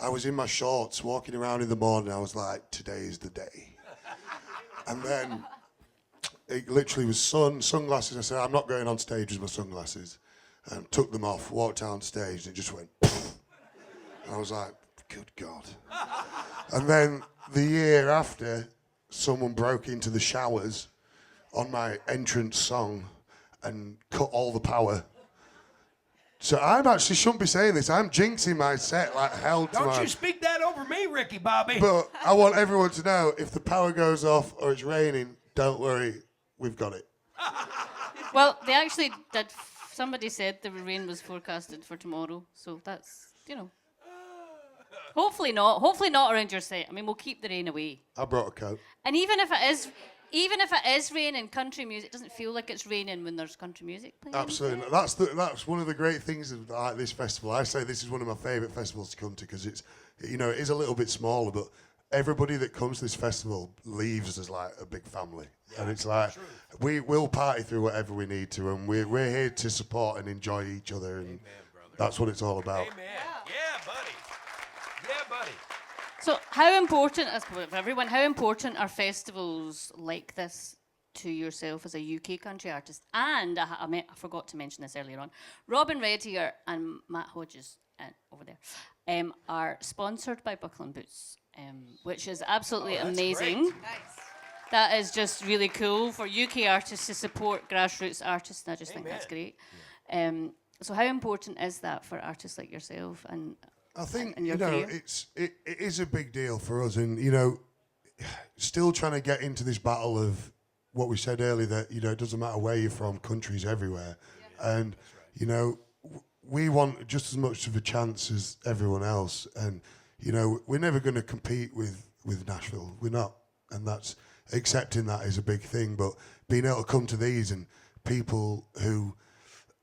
I was in my shorts walking around in the morning. I was like, today is the day. And then it literally was sunglasses. I said, I'm not going on stage with my sunglasses. And took them off, walked down stage, and it just went, poof. I was like, good God. And then the year after, someone broke into the showers on my entrance song and cut all the power. So I actually shouldn't be saying this. I'm jinxing my set like hell tomorrow. Don't you speak that over me, Ricky Bobby. But I want everyone to know, if the power goes off or it's raining, don't worry, we've got it. Well, they actually did. Somebody said the rain was forecasted for tomorrow, so that's, Hopefully not. Hopefully not around your set. I mean, we'll keep the rain away. I brought a coat. And even if it is raining, country music doesn't feel like it's raining when there's country music playing. Absolutely. That's one of the great things of like this festival. I say this is one of my favourite festivals to come to because it's, you know, it is a little bit smaller, but everybody that comes to this festival leaves as like a big family. Yeah, and it's like we will party through whatever we need to, and we're here to support and enjoy each other, and that's what it's all about. Amen. Yeah, buddy. Yeah, buddy. So how important, for everyone, how important are festivals like this to yourself as a UK country artist? And I forgot to mention this earlier on. Robyn Red here and Matt Hodges over there are sponsored by Buckle and Boots, which is absolutely amazing. Great. Nice. That is just really cool for UK artists to support grassroots artists, and I just think that's great. So how important is that for artists like yourself and I think, and your you know, career? it is a big deal for us, and, you know, still trying to get into this battle of what we said earlier, that, you know, it doesn't matter where you're from, countries everywhere. Yeah. And, you know, we want just as much of a chance as everyone else, and, you know, we're never going to compete with Nashville. We're not, and that's, accepting that is a big thing, but being able to come to these and people who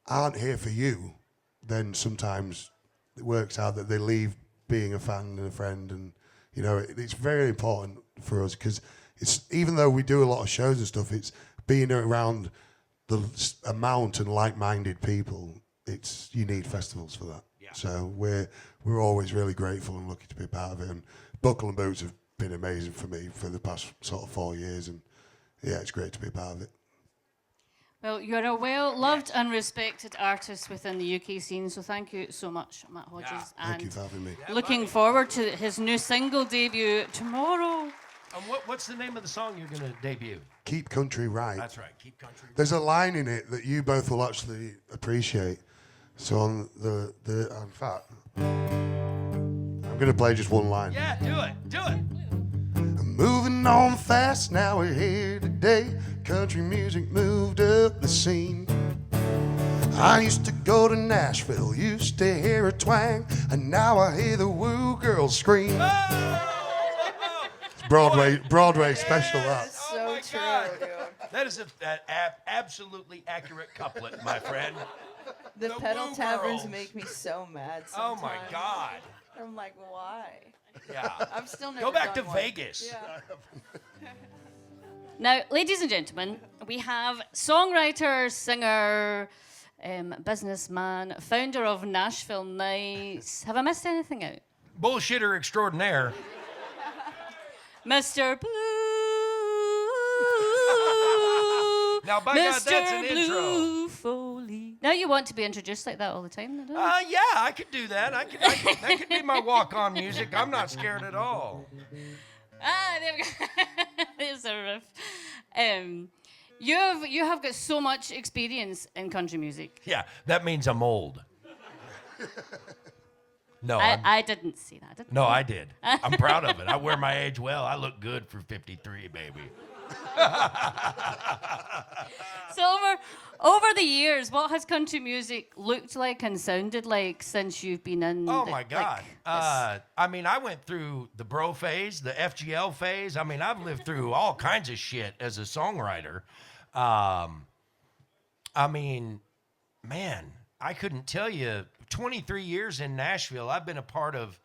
aren't here for you, then sometimes it works out that they leave being a fan and a friend, and, you know, it's very important for us because it's, even though we do a lot of shows and stuff, it's being around the amount and like-minded people. It's, you need festivals for that. Yeah. So we're always really grateful and lucky to be a part of it, and Buckle and Boots have been amazing for me for the past sort of 4 years, and yeah, it's great to be a part of it. Well, you're a well-loved and respected artist within the UK scene, so thank you so much, Matt Hodges. Yeah. Thank you for having me. Looking forward to his new single debut tomorrow. And what's the name of the song you're going to debut? Keep Country Right. That's right, Keep Country Right. There's a line in it that you both will actually appreciate. So on the in fact, I'm going to play just one line. Yeah, do it. Moving on fast, now we're here today. Country music moved up the scene. I used to go to Nashville, used to hear a twang, and now I hear the woo girls scream. It's Broadway special, that. So true, dude. That is an absolutely accurate couplet, my friend. The The pedal Woo taverns Girls. make me so mad Oh sometimes. my God. I'm like, why? Yeah. I've still never Go back to done one. Vegas. Yeah. Now, ladies and gentlemen, we have songwriter, singer, businessman, founder of Nashville Nights. Have I missed anything out? Bullshitter extraordinaire. Mr. Blue. Now, by God, Mr. that's an intro. Blue Foley. Now you want to be introduced like that all the time, don't you? Yeah, I could do that. That could be my walk-on music. I'm not scared at all. There we go. There's a riff. You have got so much experience in country music. Yeah, that means I'm old. No, I didn't see that. Did no, I did. I'm proud of it. I wear my age well. I look good for 53, baby. So over the years, what has country music looked like and sounded like since you've been in? Oh my God! I mean, I went through the bro phase, the FGL phase. I mean, I've lived through all kinds of shit as a songwriter. I mean, man, I couldn't tell you. 23 years in Nashville, I've been a part of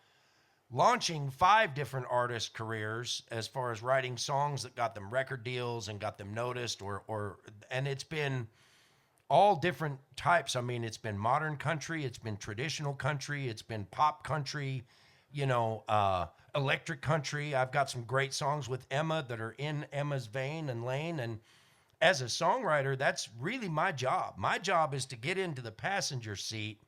launching 5 different artist careers as far as writing songs that got them record deals and got them noticed, and it's been all different types. I mean, it's been modern country, it's been traditional country, it's been pop country, you know, electric country. I've got some great songs with Emma that are in Emma's vein and lane, and as a songwriter, that's really my job. My job is to get into the passenger seat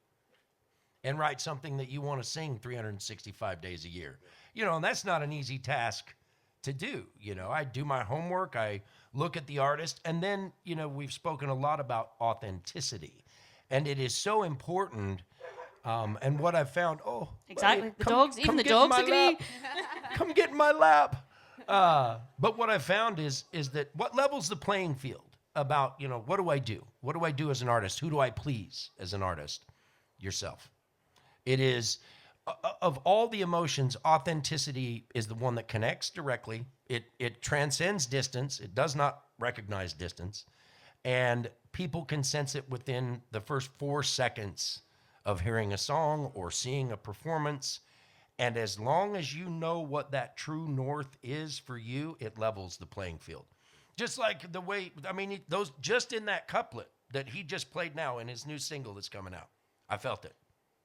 and write something that you want to sing 365 days a year. You know, and that's not an easy task to do. You know, I do my homework, I look at the artist, and then, you know, we've spoken a lot about authenticity. And it is so important. And what I've found, Exactly. The come- dogs, come even the get in dogs my agree. lap. Come get in my lap. But what I've found is that what levels the playing field about, you know, what do I do? What do I do as an artist? Who do I please as an artist? Yourself. It is of all the emotions, authenticity is the one that connects directly. It transcends distance. It does not recognize distance. And people can sense it within the first 4 seconds of hearing a song or seeing a performance. And as long as you know what that true north is for you, it levels the playing field. Just like the way, I mean, those just in that couplet that he just played now in his new single that's coming out, I felt it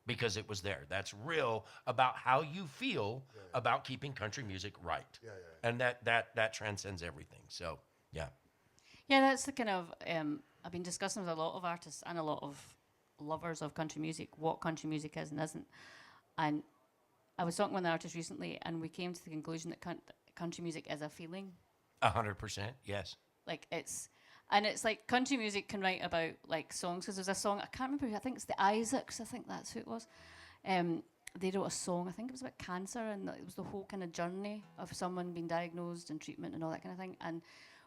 because it was there. That's real about how you feel about keeping country music right. And that transcends everything. So, yeah. Yeah, that's the kind of, I've been discussing with a lot of artists and a lot of lovers of country music, what country music is and isn't. And I was talking with an artist recently, and we came to the conclusion that country music is a feeling. 100%, yes. Like it's like country music can write about like songs. Because there's a song, I can't remember, I think it's the Isaacs, I think that's who it was. They wrote a song, I think it was about cancer, and it was the whole kind of journey of someone being diagnosed and treatment and all that kind of thing. And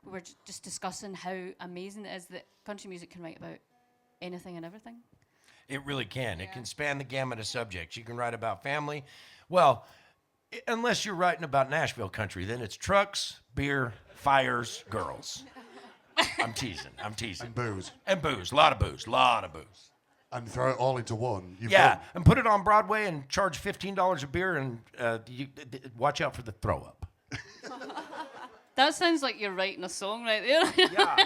we were just discussing how amazing it is that country music can write about anything and everything. It really can. It can span the gamut of subjects. You can write about family. Well, unless you're writing about Nashville country, then it's trucks, beer, fires, girls. I'm teasing. And booze. And booze. A lot of booze. And throw it all into one. You've Yeah, done- and put it on Broadway and charge $15 a beer and watch out for the throw up. That sounds like you're writing a song right there. Yeah.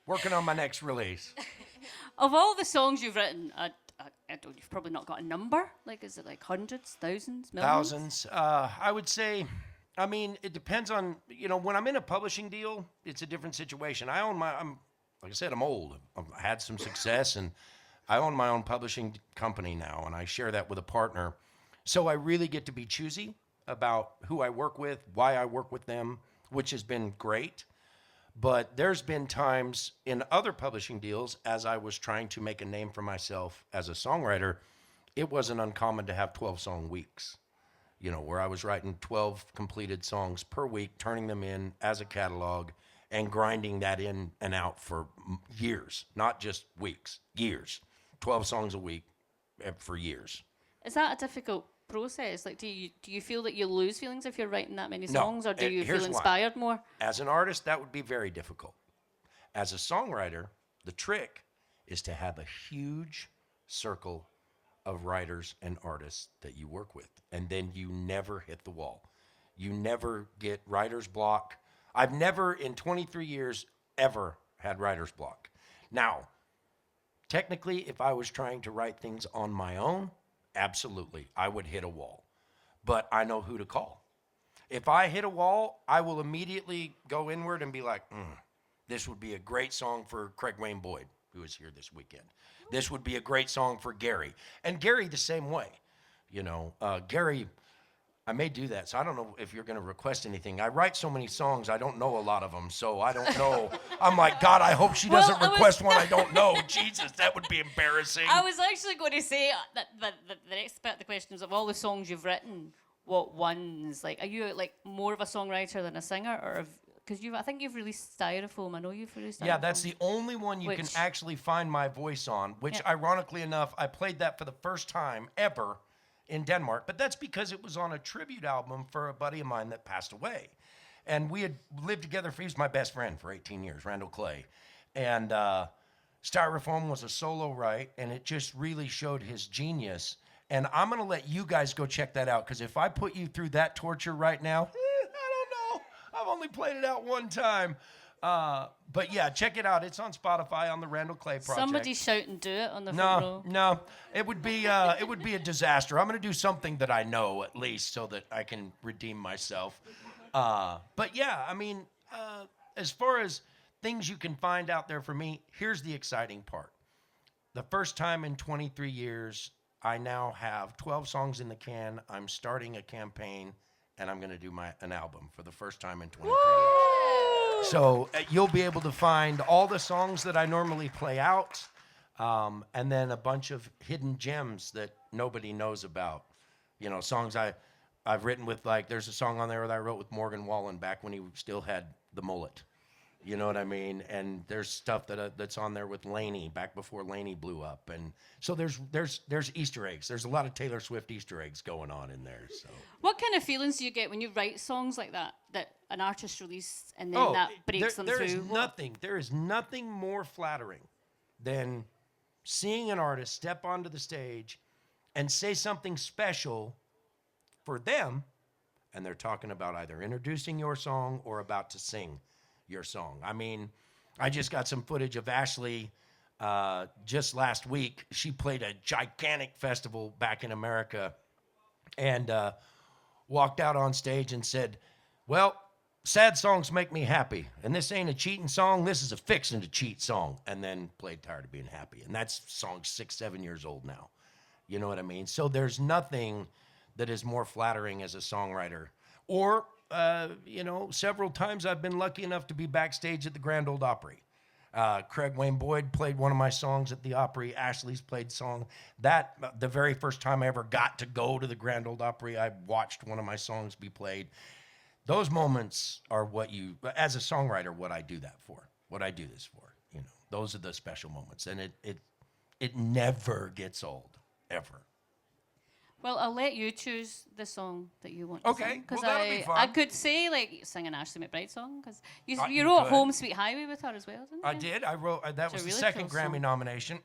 Working on my next release. Of all the songs you've written, I don't, you've probably not got a number. Like, is it like hundreds, thousands, millions? Thousands. I would say, I mean, it depends on, when I'm in a publishing deal, it's a different situation. Like I said, I'm old. I've had some success, and I own my own publishing company now, and I share that with a partner. So I really get to be choosy about who I work with, why I work with them, which has been great. But there's been times in other publishing deals, as I was trying to make a name for myself as a songwriter, it wasn't uncommon to have 12-song weeks, where I was writing 12 completed songs per week, turning them in as a catalog, and grinding that in and out for years, not just weeks, years. 12 songs a week for years. Is that a difficult process? Like, do you feel that you lose feelings if you're writing that many songs, or do you Here's feel why. inspired more? As an artist, that would be very difficult. As a songwriter, the trick is to have a huge circle of writers and artists that you work with, and then you never hit the wall. You never get writer's block. I've never, in 23 years, ever had writer's block. Now, technically, if I was trying to write things on my own, absolutely, I would hit a wall. But I know who to call. If I hit a wall, I will immediately go inward and be like, this would be a great song for Craig Wayne Boyd, who is here this weekend. This would be a great song for Gary. And Gary the same way. Gary, I may do that, so I don't know if you're going to request anything. I write so many songs, I don't know a lot of them, so I don't know. I'm like, God, I hope she doesn't request one I don't know. Jesus, that would be embarrassing. I was actually going to say that the next part of the question is, of all the songs you've written, what ones, like, are you like more of a songwriter than a singer, or because I think you've released Styrofoam. I know you've released Styrofoam. Yeah, that's the only one you can actually find my voice on, which ironically enough, I played that for the first time ever in Denmark, but that's because it was on a tribute album for a buddy of mine that passed away. And we had lived together, he was my best friend for 18 years, Randall Clay. And Styrofoam was a solo write, and it just really showed his genius. And I'm going to let you guys go check that out, because if I put you through that torture right now, I don't know. I've only played it out one time. But yeah, check it out. It's on Spotify on the Randall Clay Project. Somebody shout and do it on the front row. No, it would be a disaster. I'm going to do something that I know at least, so that I can redeem myself. But yeah, I mean, as far as things you can find out there for me, here's the exciting part. The first time in 23 years, I now have 12 songs in the can. I'm starting a campaign, and I'm going to do an album for the first time in 23 years. So you'll be able to find all the songs that I normally play out, and then a bunch of hidden gems that nobody knows about. Songs I've written with, like, there's a song on there that I wrote with Morgan Wallen back when he still had the mullet. You know what I mean? And there's stuff that's on there with Lainey back before Lainey blew up, and so there's Easter eggs. There's a lot of Taylor Swift Easter eggs going on in there. So What kind of feelings do you get when you write songs like that an artist released and then that breaks them there through? There is nothing more flattering than seeing an artist step onto the stage and say something special for them, and they're talking about either introducing your song or about to sing your song. I mean, I just got some footage of Ashley just last week. She played a gigantic festival back in America and walked out on stage and said, well, sad songs make me happy, and this ain't a cheating song, this is a fixin' to cheat song, and then played Tired of Being Happy. And that's song 6-7 years old now. You know what I mean? So there's nothing that is more flattering as a songwriter. Or several times I've been lucky enough to be backstage at the Grand Ole Opry. Craig Wayne Boyd played one of my songs at the Opry. Ashley's played song. The very first time I ever got to go to the Grand Ole Opry, I watched one of my songs be played. Those moments are as a songwriter, what I do that for, what I do this for. Those are the special moments, and it never gets old, ever. Well, I'll let you choose the song that you want to sing. Well, that'll be fun. I could say, sing an Ashley McBride song, because you You wrote could. Home Sweet Highway with her as well, didn't you? I did. I wrote, that was a the really second cool Grammy song. nomination.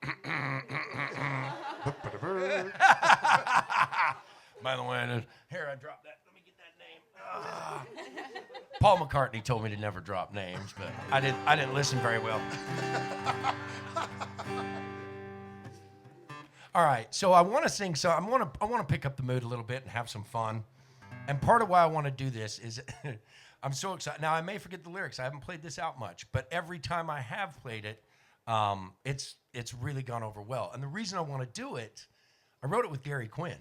By the way, here, I dropped that. Let me get that name. Paul McCartney told me to never drop names, but I didn't listen very well. All right, so I want to sing. So I want to pick up the mood a little bit and have some fun. And part of why I want to do this is I'm so excited. Now I may forget the lyrics. I haven't played this out much, but every time I have played it, it's really gone over well. And the reason I want to do it, I wrote it with Gary Quinn,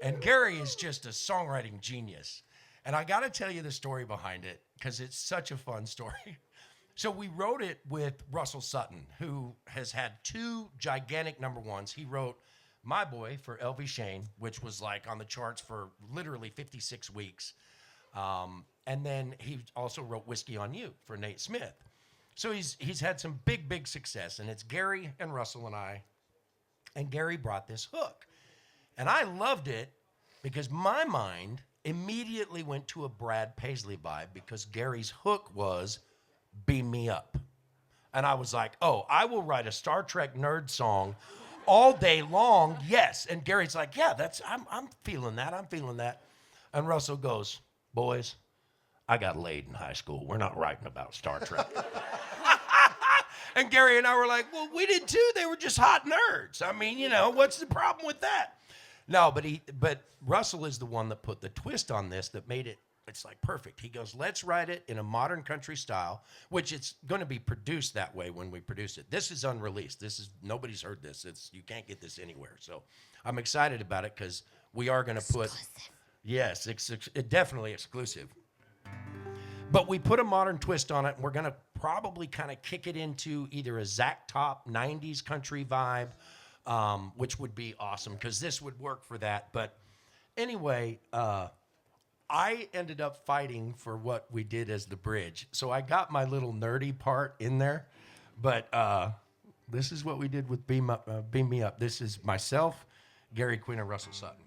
and Gary is just a songwriting genius. And I got to tell you the story behind it because it's such a fun story. So we wrote it with Russell Sutton, who has had 2 gigantic number ones. He wrote My Boy for Elvie Shane, which was on the charts for literally 56 weeks. And then he also wrote Whiskey on You for Nate Smith. So he's had some big success, and it's Gary and Russell and I. And Gary brought this hook. And I loved it because my mind immediately went to a Brad Paisley vibe because Gary's hook was Beam Me Up. And I was like, oh, I will write a Star Trek nerd song all day long, yes. And Gary's like, yeah, I'm feeling that, And Russell goes, boys, I got laid in high school. We're not writing about Star Trek. And Gary and I were like, well, we did too. They were just hot nerds. I mean, what's the problem with that? No, but Russell is the one that put the twist on this that made it, it's perfect. He goes, let's write it in a modern country style, which it's going to be produced that way when we produce it. This is unreleased. Nobody's heard this. You can't get this anywhere. So I'm excited about it because we are going to put, yes, it's definitely exclusive. But we put a modern twist on it, and we're going to probably kind of kick it into either a Zach Top 90s country vibe, which would be awesome because this would work for that. But anyway, I ended up fighting for what we did as the bridge. So I got my little nerdy part in there, but this is what we did with Beam Me Up. This is myself, Gary Quinn, and Russell Sutton.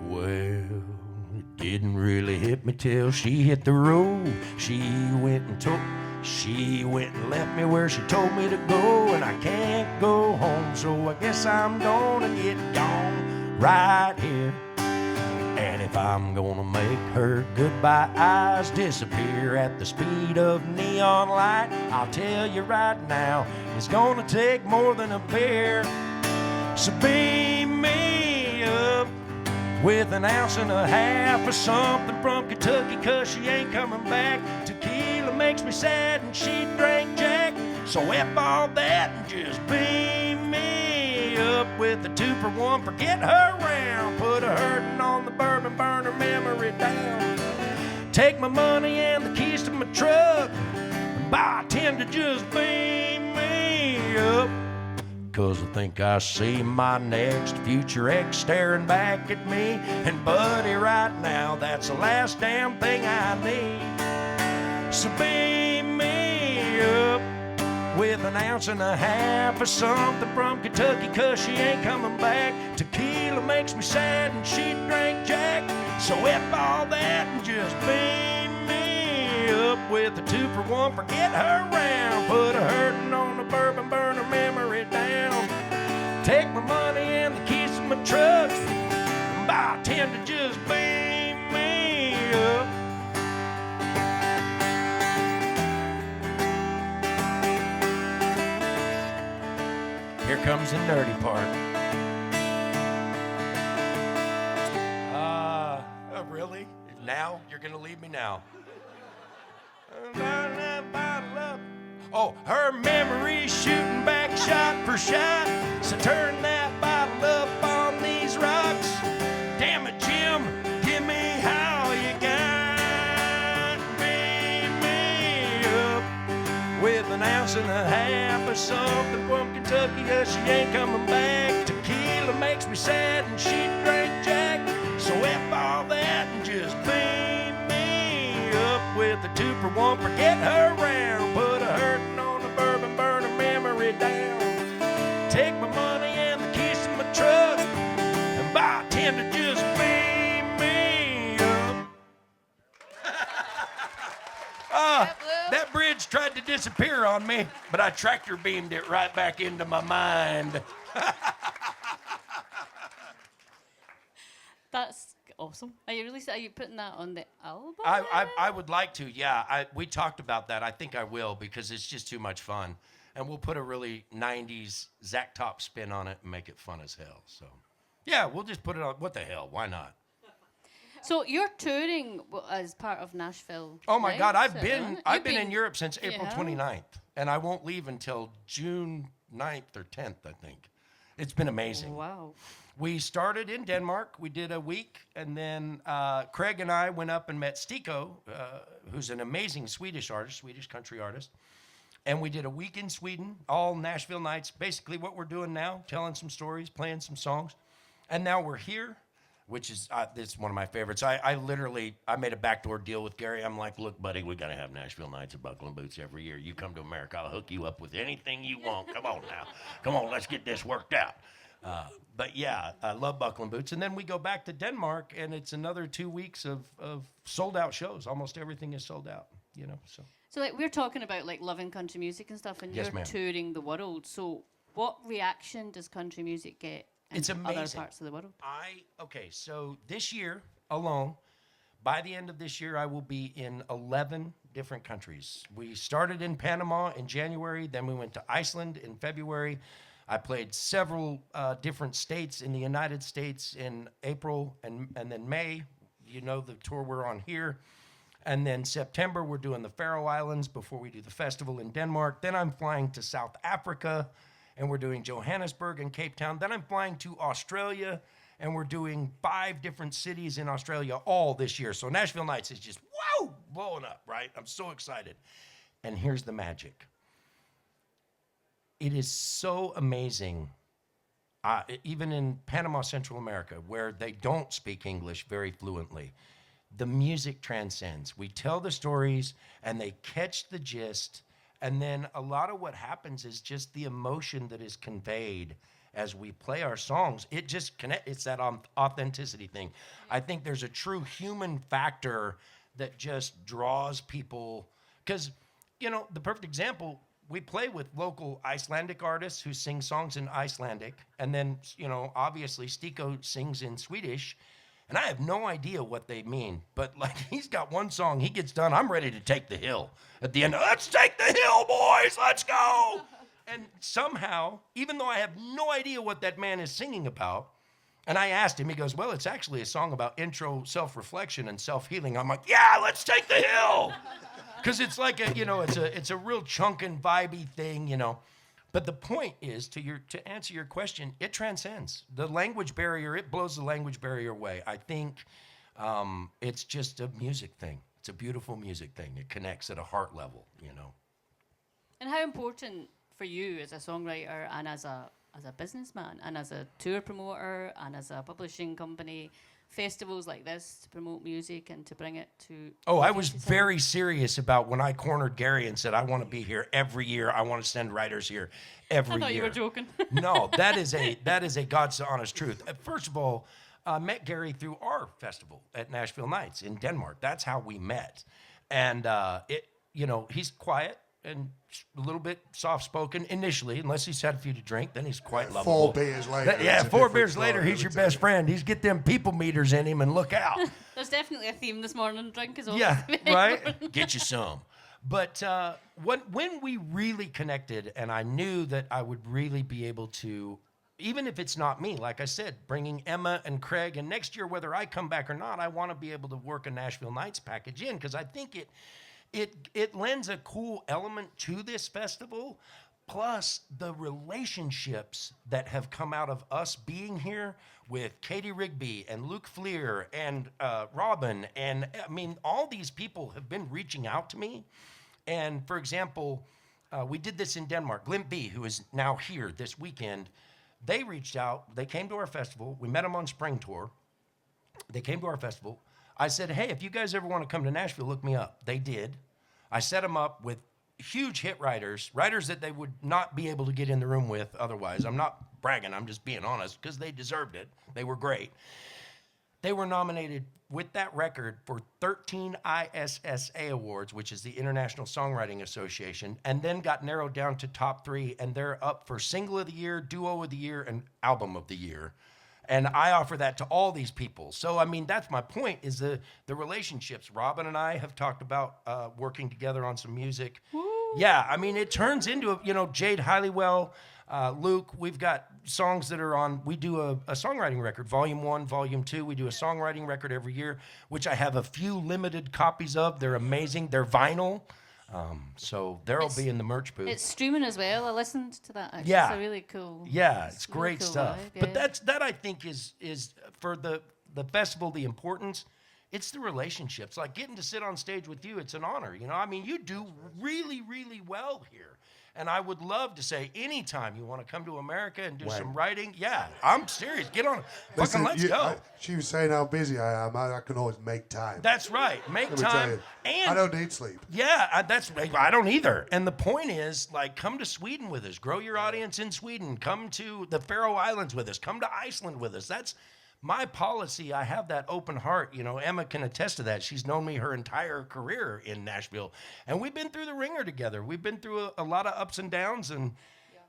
Well, it didn't really hit me till she hit the road. She went and left me where she told me to go, and I can't go home, so I guess I'm gonna get gone right here. And if I'm gonna make her goodbye eyes disappear at the speed of neon light, I'll tell you right now, it's gonna take more than a beer. So beam me up with an ounce and a half of something from Kentucky, 'cause she ain't coming back. Tequila makes me sad and she drank Jack, so F all that and just beam me up with a 2-for-1. Forget her round, put a hurtin' on the bourbon, burn her memory down. Take my money and the keys to my truck, and bartender just beam me up. 'Cause I think I see my next future ex staring back at me. And buddy, right now, that's the last damn thing I need. So beam me up with an ounce and a half of something from Kentucky, 'cause she ain't coming back. Tequila makes me sad and she drank Jack. So F all that and just beam me up with a 2-for-1, forget her round. Put a hurtin' on the bourbon, burn her memory down. Take my money and the keys to my truck. Buy 10 to just beam me up. Here comes the nerdy part. Really? Now? You're gonna leave me now? Oh, her memory's shooting back shot for shot. So turn that bottle up on these rocks. Damn it, Jim, give me how you got. Beam me up with an ounce and a half of something from Kentucky, 'cause she ain't coming back. Tequila makes me sad and she drank Jack. So F all that and just beam me up with a 2-for-1, forget her round. Put a hurtin' on the bourbon, burn her memory down. Take my money and the keys to my truck and buy 10 to just beam me up. That bridge tried to disappear on me, but I tractor beamed it right back into my mind. That's awesome. Are you putting that on the album? I would like to, yeah. We talked about that. I think I will, because it's just too much fun. And we'll put a really 90s Zach Top spin on it and make it fun as hell. So, yeah, we'll just put it on. What the hell? Why not? So you're touring as part of Nashville. Oh my right? God, I've So, been in Europe since April 29th, and I won't leave until June 9th or 10th, I think. It's been amazing. Wow. We started in Denmark. We did a week, and then Craig and I went up and met Stiko, who's an amazing Swedish artist, Swedish country artist. And we did a week in Sweden, all Nashville nights, basically what we're doing now, telling some stories, playing some songs. And now we're here, which is this is one of my favorites. I literally made a backdoor deal with Gary. I'm like, look, buddy, we got to have Nashville nights at Buckle and Boots every year. You come to America, I'll hook you up with anything you want. Come on now. Come on, let's get this worked out. But yeah, I love Buckle and Boots. And then we go back to Denmark, and it's another 2 weeks of sold out shows. Almost everything is sold out, you know, so. So like we're talking about like loving country music and stuff, and Yes, you're ma'am. touring the world. So what reaction does country music get in It's other amazing. parts of the world? So this year alone, by the end of this year, I will be in 11 different countries. We started in Panama in January, then we went to Iceland in February. I played several different states in the United States in April and then May. You know the tour we're on here. And then September, we're doing the Faroe Islands before we do the festival in Denmark. Then I'm flying to South Africa, and we're doing Johannesburg and Cape Town. Then I'm flying to Australia, and we're doing 5 different cities in Australia all this year. So Nashville Nights is just, whoa, blowing up, right? I'm so excited. And here's the magic. It is so amazing, even in Panama, Central America, where they don't speak English very fluently. The music transcends. We tell the stories, and they catch the gist, and then a lot of what happens is just the emotion that is conveyed as we play our songs. It just it's that authenticity thing. I think there's a true human factor that just draws people, because, you know, the perfect example, we play with local Icelandic artists who sing songs in Icelandic, and then, you know, obviously Stiko sings in Swedish, and I have no idea what they mean, but like he's got one song, he gets done, I'm ready to take the hill. At the end, let's take the hill, boys, let's go. And somehow, even though I have no idea what that man is singing about, and I asked him, he goes, well, it's actually a song about intro self-reflection and self-healing. I'm like, yeah, let's take the hill. Because it's like a, you know, it's a real chunkin' vibey thing, you know. But the point is, to answer your question, it transcends the language barrier. It blows the language barrier away. I think it's just a music thing. It's a beautiful music thing. It connects at a heart level, you know. And how important for you as a songwriter and as a businessman and as a tour promoter and as a publishing company festivals like this to promote music and to bring it to? Oh, I the was countryside? very serious about when I cornered Gary and said, I want to be here every year. I want to send writers here every I year. thought you were joking. No, that is a God's honest truth. First of all, I met Gary through our festival at Nashville Nights in Denmark. That's how we met. And he's quiet and a little bit soft-spoken initially, unless he's had a few to drink. Then he's quite lovable. 4 beers later. Yeah, it's a 4 different beers later, story, he's your let me tell best you. friend. He's get them people meters in him and look out. There's definitely a theme this morning. Drink is all. Yeah, right? Get you some. But when we really connected, and I knew that I would really be able to, even if it's not me, like I said, bringing Emma and Craig, and next year, whether I come back or not, I want to be able to work a Nashville Nights package in, because I think it lends a cool element to this festival, plus the relationships that have come out of us being here with Katie Rigby and Luke Fleer and Robyn. And I mean, all these people have been reaching out to me. And for example, we did this in Denmark. Glimp B, who is now here this weekend, they reached out. They came to our festival. We met them on Spring Tour. They came to our festival. I said, hey, if you guys ever want to come to Nashville, look me up. They did. I set them up with huge hit writers that they would not be able to get in the room with otherwise. I'm not bragging, I'm just being honest, because they deserved it. They were great. They were nominated with that record for 13 ISSA awards, which is the International Songwriting Association, and then got narrowed down to top 3, and they're up for Single of the Year, Duo of the Year, and Album of the Year. And I offer that to all these people. So, I mean, that's my point, is the relationships. Robyn and I have talked about working together on some music. Woo. Yeah, I mean, it turns into, Jade Halliwell, Luke, we've got songs that are on, we do a songwriting record, Volume 1, Volume 2. We do a songwriting record every year, which I have a few limited copies of. They're amazing. They're vinyl. So there'll be in the merch booth. It's streaming as well. I listened to that. Actually. Yeah. It's a really cool. Yeah, it's really great cool stuff. vibe, But yeah. that I think is for the festival, the importance, it's the relationships. Like getting to sit on stage with you, it's an honor. I mean, you do really, really well here. And I would love to say, anytime you want to come to America and do some writing, yeah, I'm serious. Get on. Listen, Let's go. She was saying how busy I am. I can always make time. That's right. Make Let me tell time. you, And I don't need sleep. yeah, I don't either. And the point is, like, come to Sweden with us. Grow your audience in Sweden. Come to the Faroe Islands with us. Come to Iceland with us. That's my policy. I have that open heart. Emma can attest to that. She's known me her entire career in Nashville. And we've been through the ringer together. We've been through a lot of ups and downs, and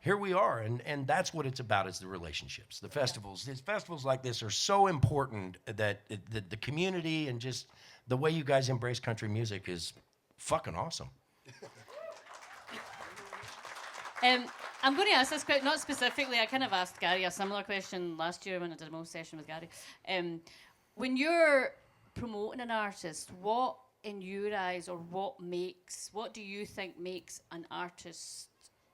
here we are. And that's what it's about, is the relationships. The festivals. These festivals like this are so important that the community and just the way you guys embrace country music is fucking awesome. I'm going to ask this question, not specifically. I kind of asked Gary a similar question last year when I did a most session with Gary. When you're promoting an artist, what in your eyes, or what do you think makes an artist,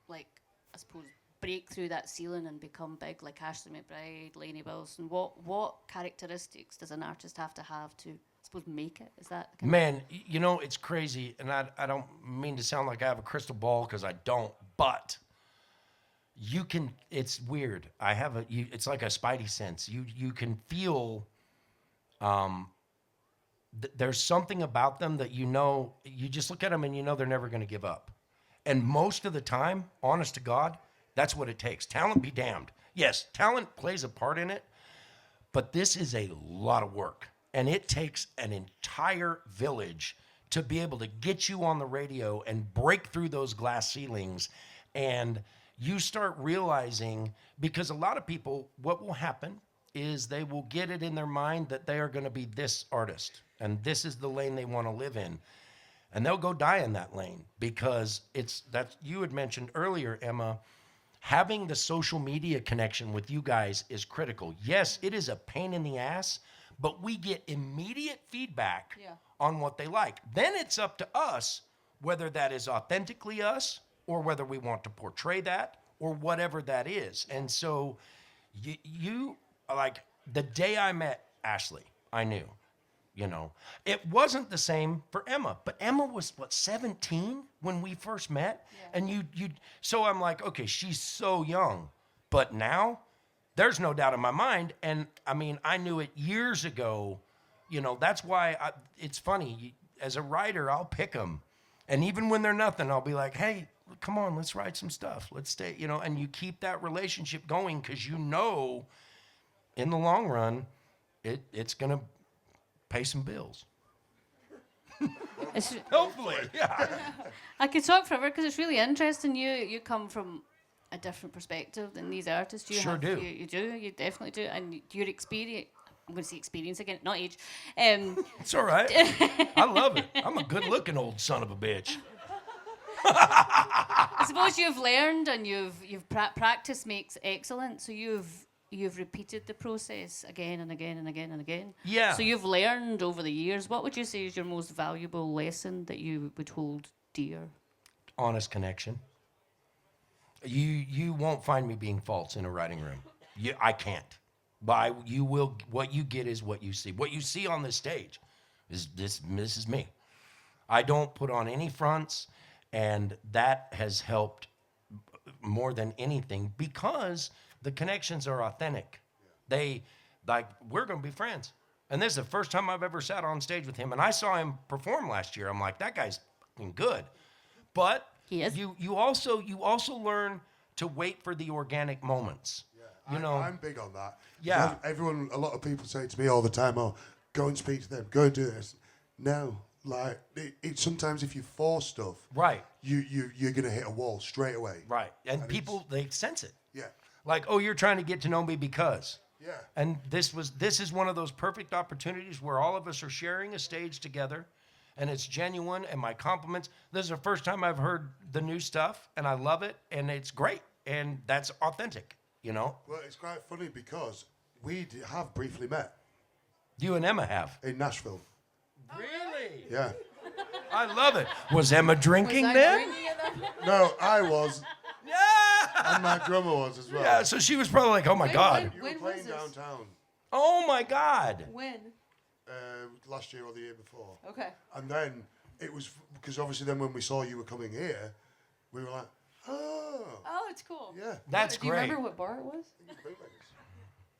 like, I suppose, break through that ceiling and become big, like Ashley McBryde, Lainey Wilson? What characteristics does an artist have to I suppose, make it? Is that Man, it's crazy, and I don't mean to sound like I have a crystal ball, because I don't, but you can, it's weird. It's like a spidey sense. You can feel, there's something about them that you just look at them and they're never going to give up. And most of the time, honest to God, that's what it takes. Talent be damned. Yes, talent plays a part in it, but this is a lot of work. And it takes an entire village to be able to get you on the radio and break through those glass ceilings. And you start realizing, because a lot of people, what will happen is they will get it in their mind that they are going to be this artist, and this is the lane they want to live in. And they'll go die in that lane, because you had mentioned earlier, Emma, having the social media connection with you guys is critical. Yes, it is a pain in the ass, but we get immediate feedback on what they like. Then it's up to us whether that is authentically us, or whether we want to portray that, or whatever that is. And so you like, the day I met Ashley, I knew, It wasn't the same for Emma, but Emma was, 17 when we first met? Yeah. And so I'm like, okay, she's so young, but now There's no doubt in my mind. And I mean, I knew it years ago. You know, that's why it's funny. As a writer, I'll pick them. And even when they're nothing, I'll be like, hey, come on, let's write some stuff. Let's stay, you know, and you keep that relationship going because you know in the long run, it's going to pay some bills. Hopefully, yeah. I could talk forever because it's really interesting. You come from a different perspective than these artists. You Sure do. You do. You definitely do. And your experience. I'm going to say experience again, not age. It's all right. I love it. I'm a good-looking old son of a bitch. I suppose you've learned and practice makes excellent. So you've repeated the process again and again and again and again. Yeah. So you've learned over the years. What would you say is your most valuable lesson that you would hold dear? Honest connection. You won't find me being false in a writing room. I can't. But you will. What you get is what you see. What you see on this stage is this. This is me. I don't put on any fronts, and that has helped more than anything because the connections are authentic. They we're gonna be friends. And this is the first time I've ever sat on stage with him. And I saw him perform last year. I'm like, that guy's fucking good. But He is. you also learn to wait for the organic moments. You know, I'm big on that. Yeah. Everyone, a lot of people say to me all the time, "Oh, go and speak to them. Go and do this." No, like it sometimes if you force stuff, right, you're gonna hit a wall straight away. right, and people they sense it. Yeah. Like, oh, you're trying to get to know me because. Yeah. And this is one of those perfect opportunities where all of us are sharing a stage together, and it's genuine. And my compliments. This is the first time I've heard the new stuff, and I love it, and it's great, and that's authentic. You know. Well, it's quite funny because we have briefly met You and Emma have. in Nashville. Really? Yeah. I love it. Was Emma drinking then? No, I was, Yeah. and my drummer was as well. Yeah. So she was probably like, "Oh my God." You were When was playing this? downtown Oh my God. When? last year or the year before. Okay. And then it was because obviously then when we saw you were coming here, we were like, oh, Oh, it's cool. yeah. That's Do you great. remember what bar it was?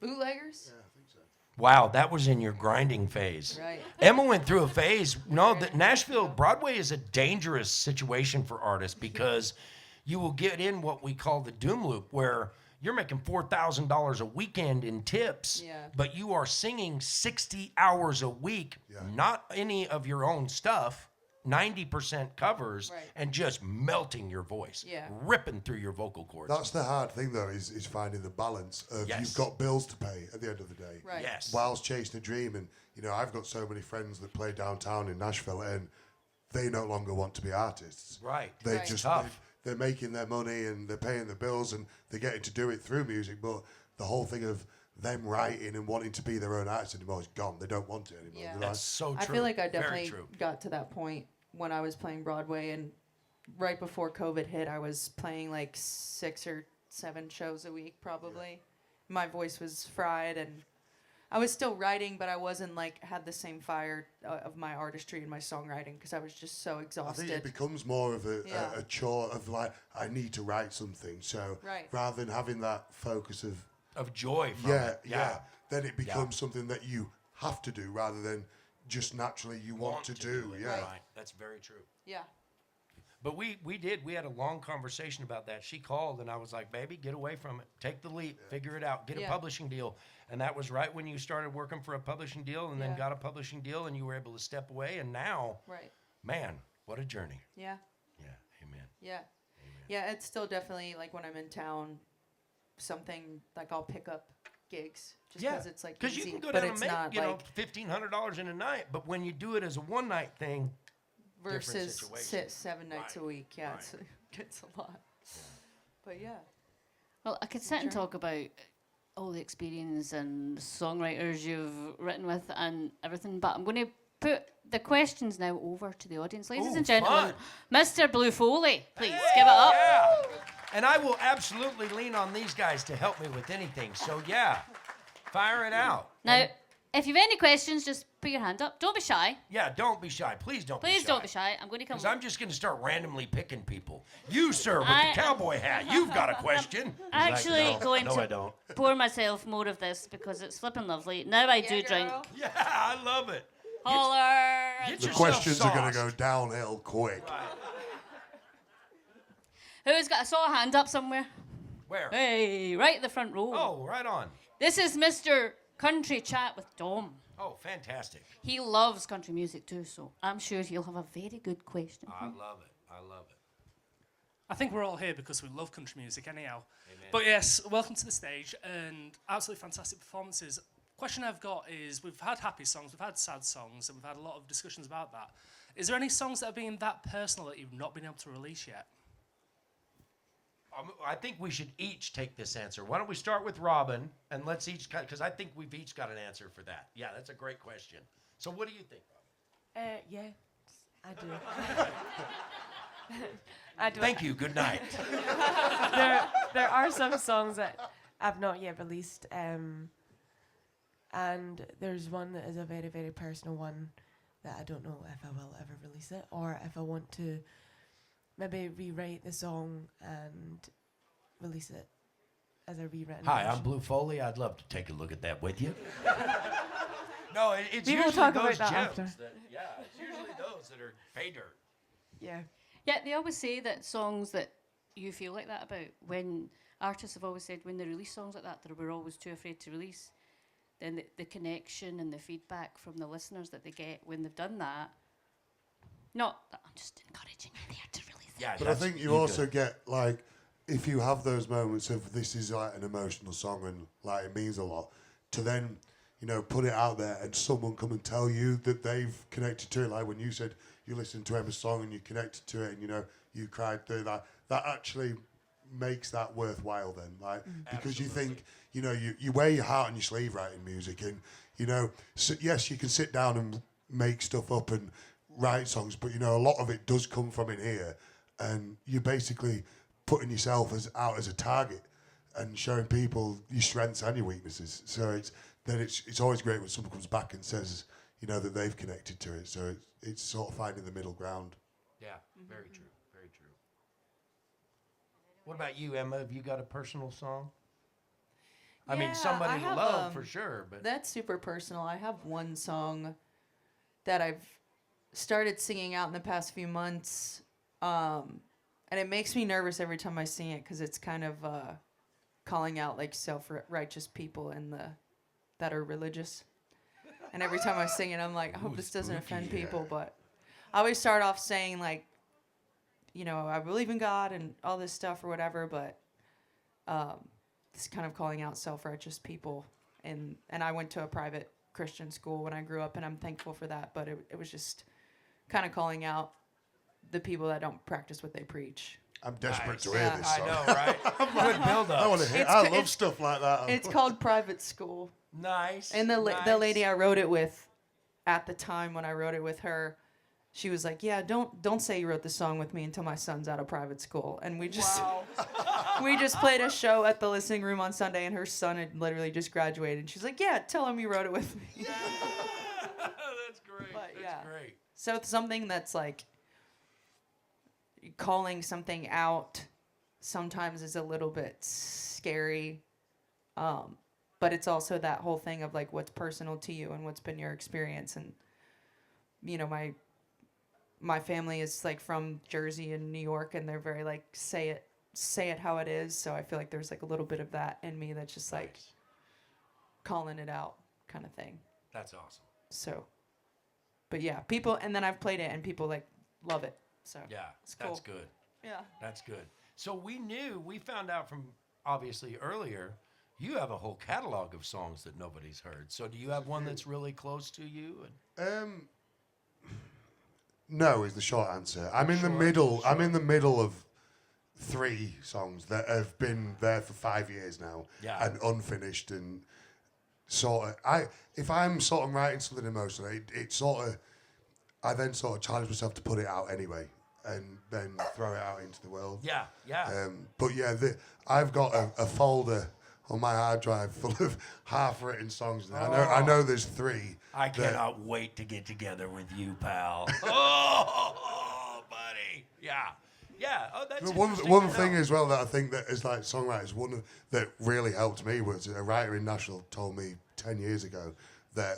Bootleggers? Yeah, I think so. Wow, that was in your grinding phase. Right. Emma went through a phase. No, Nashville, Broadway is a dangerous situation for artists because you will get in what we call the doom loop where you're making $4,000 a weekend in tips, Yeah. but you are singing 60 hours a week, not any of your own stuff, 90% covers, Right. and just melting your voice, Yeah. ripping through your vocal cords. That's the hard thing though, is finding the balance of Yes. you've got bills to pay at the end of the day. Right. Yes. Whilst chasing a dream, and you know, I've got so many friends that play downtown in Nashville, and they no longer want to be artists. Right. They Right. just Tough. they're making their money and they're paying the bills and they're getting to do it through music. But the whole thing of them writing and wanting to be their own artist anymore is gone. They don't want it anymore. Yeah. They're That's so true. I feel like I Very definitely true. got to that point when I was playing Broadway, and right before COVID hit, I was playing like 6 or 7 shows a week probably. My voice was fried, and I was still writing, but I wasn't like had the same fire of my artistry and my songwriting because I was just so I exhausted. think it becomes more of Yeah. a chore of like, I need to write something. So Right. rather than having that focus of, Of joy from yeah, it. yeah, then it becomes something that you have to do rather than just naturally you want to do. it. Yeah. Right. That's very true. Yeah. But we had a long conversation about that. She called and I was like, baby, get away from it. Take the leap, figure it out, get a Yeah. publishing deal. And that was right when you started working for a publishing deal and then Yeah. got a publishing deal and you were able to step away. And now, Right. man, what a journey. Yeah. Yeah, amen. Yeah. Yeah, it's still definitely like when I'm in town, something like I'll pick up gigs just because it's like because you easy, can go but down and it's make, not you know, like $1,500 in a night. But when you do it as a one night thing, versus situation. 7 nights Right. a week. Yeah, Right. it's a lot. But yeah. Well, I could sit and Sure. talk about all the experience and songwriters you've written with and everything, but I'm going to put the questions now over to the audience. Ladies Ooh, and gentlemen, fun. Mr. Blue Foley, please give it up. yeah. And I will absolutely lean on these guys to help me with anything. So yeah, fire it out. Now, If you've any questions, just put your hand up. Don't be shy. Yeah, don't be shy. Please don't be shy. Please don't be shy. I'm going to come. Because I'm just going to start randomly picking people. You, sir, with I- the cowboy hat, you've got a question. actually going no, I to don't. pour myself more of this because it's flipping lovely. Now I do drink. Yeah, I love it. Holler. Get The yourself questions are going to sauced. go downhill quick. Who's got? I saw a hand up somewhere. Where? Hey, right at the front row. Oh, right on. This is Mr. Country Chat with Dom. Oh, fantastic. He loves country music too, so I'm sure he'll have a very good question. I love it. I love it. I think we're all here because we love country music anyhow. Amen. But yes, welcome to the stage and absolutely fantastic performances. Question I've got is, we've had happy songs, we've had sad songs, and we've had a lot of discussions about that. Is there any songs that have been that personal that you've not been able to release yet? I think we should each take this answer. Why don't we start with Robyn, and let's each, because I think we've each got an answer for that. Yeah, that's a great question. So what do you think, Robyn? Yeah, I do. I do. Thank you. Good night. There are some songs that I've not yet released, and there's one that is a very, very personal one that I don't know if I will ever release it, or if I want to maybe rewrite the song and release it as a rewritten Hi, I'm version. Blue Foley. I'd love to take a look at that with you. No, it's We will usually talk about those that gems. after. Yeah, it's usually those that are pay dirt. Yeah. Yeah, they always say that songs that you feel like that about, when artists have always said when they release songs like that, we're always too afraid to release, then the connection and the feedback from the listeners that they get when they've done that, not that I'm just encouraging you there to release it. Yeah, But I think you also get, like, if you have those moments of this is like an emotional song and like it means a lot, to then, you know, put it out there and someone come and tell you that they've connected to it. Like when you said you listened to Emma's song and you connected to it and, you know, you cried through that, that actually makes that worthwhile then. Like, because you think, you know, you wear your heart on your sleeve writing music and, you know, so yes, you can sit down and make stuff up and write songs, but, you know, a lot of it does come from in here and you're basically putting yourself out as a target and showing people your strengths and your weaknesses. So it's always great when someone comes back and says, you know, that they've connected to it. So it's sort of finding the middle ground. Yeah, very true. Very true. What about you, Emma? Have you got a personal song? I mean, Yeah, somebody I to have, love for sure, but That's super personal. I have one song that I've started singing out in the past few months, and it makes me nervous every time I sing it because it's kind of calling out like self-righteous people that are religious. And every time I sing it, I'm like, I hope this doesn't offend people, but I always start off saying like, you know, I believe in God and all this stuff or whatever, but it's kind of calling out self-righteous people. And I went to a private Christian school when I grew up, and I'm thankful for that, but it was just kind of calling out the people that don't practice what they preach. I'm desperate Nice. to hear Yeah. this I song. know, right? Good build up. I want to hear. It's I c- love it's- stuff like that. It's called Private School. Nice. And the nice. lady I wrote it with, at the time when I wrote it with her, she was like, "Yeah, don't say you wrote the song with me until my son's out of private school." And we just we just played a show at the listening room on Sunday, and her son had literally just graduated. And she's like, "Yeah, tell him you wrote it with me." That's great. But, That's yeah. great. So it's something that's like calling something out sometimes is a little bit scary. But it's also that whole thing of like what's personal to you and what's been your experience. And, you know, my family is like from Jersey and New York, and they're very like, say it how it is. So I feel like there's like a little bit of that in me that's just like Nice. calling it out kind of thing. That's awesome. So, but yeah, people, and then I've played it and people like love it. So Yeah, it's cool. that's good. Yeah. That's good. So we found out from obviously earlier, you have a whole catalog of songs that nobody's heard. So do you have one that's really close to you? No is the short answer. I'm in the middle. I'm in the middle of 3 songs that have been there for 5 years now, Yeah. and unfinished, and sort of. If I'm sort of writing something emotional, it sort of. I then sort of challenge myself to put it out anyway, and then throw it out into the world. Yeah, yeah. But yeah, I've got a folder on my hard drive full of half-written songs. Now. I know there's 3. I cannot wait to get together with you, pal. Oh, buddy. Yeah. Yeah. Oh, that's But interesting one to thing know. as well that I think that is like songwriters, that really helped me was a writer in Nashville told me 10 years ago that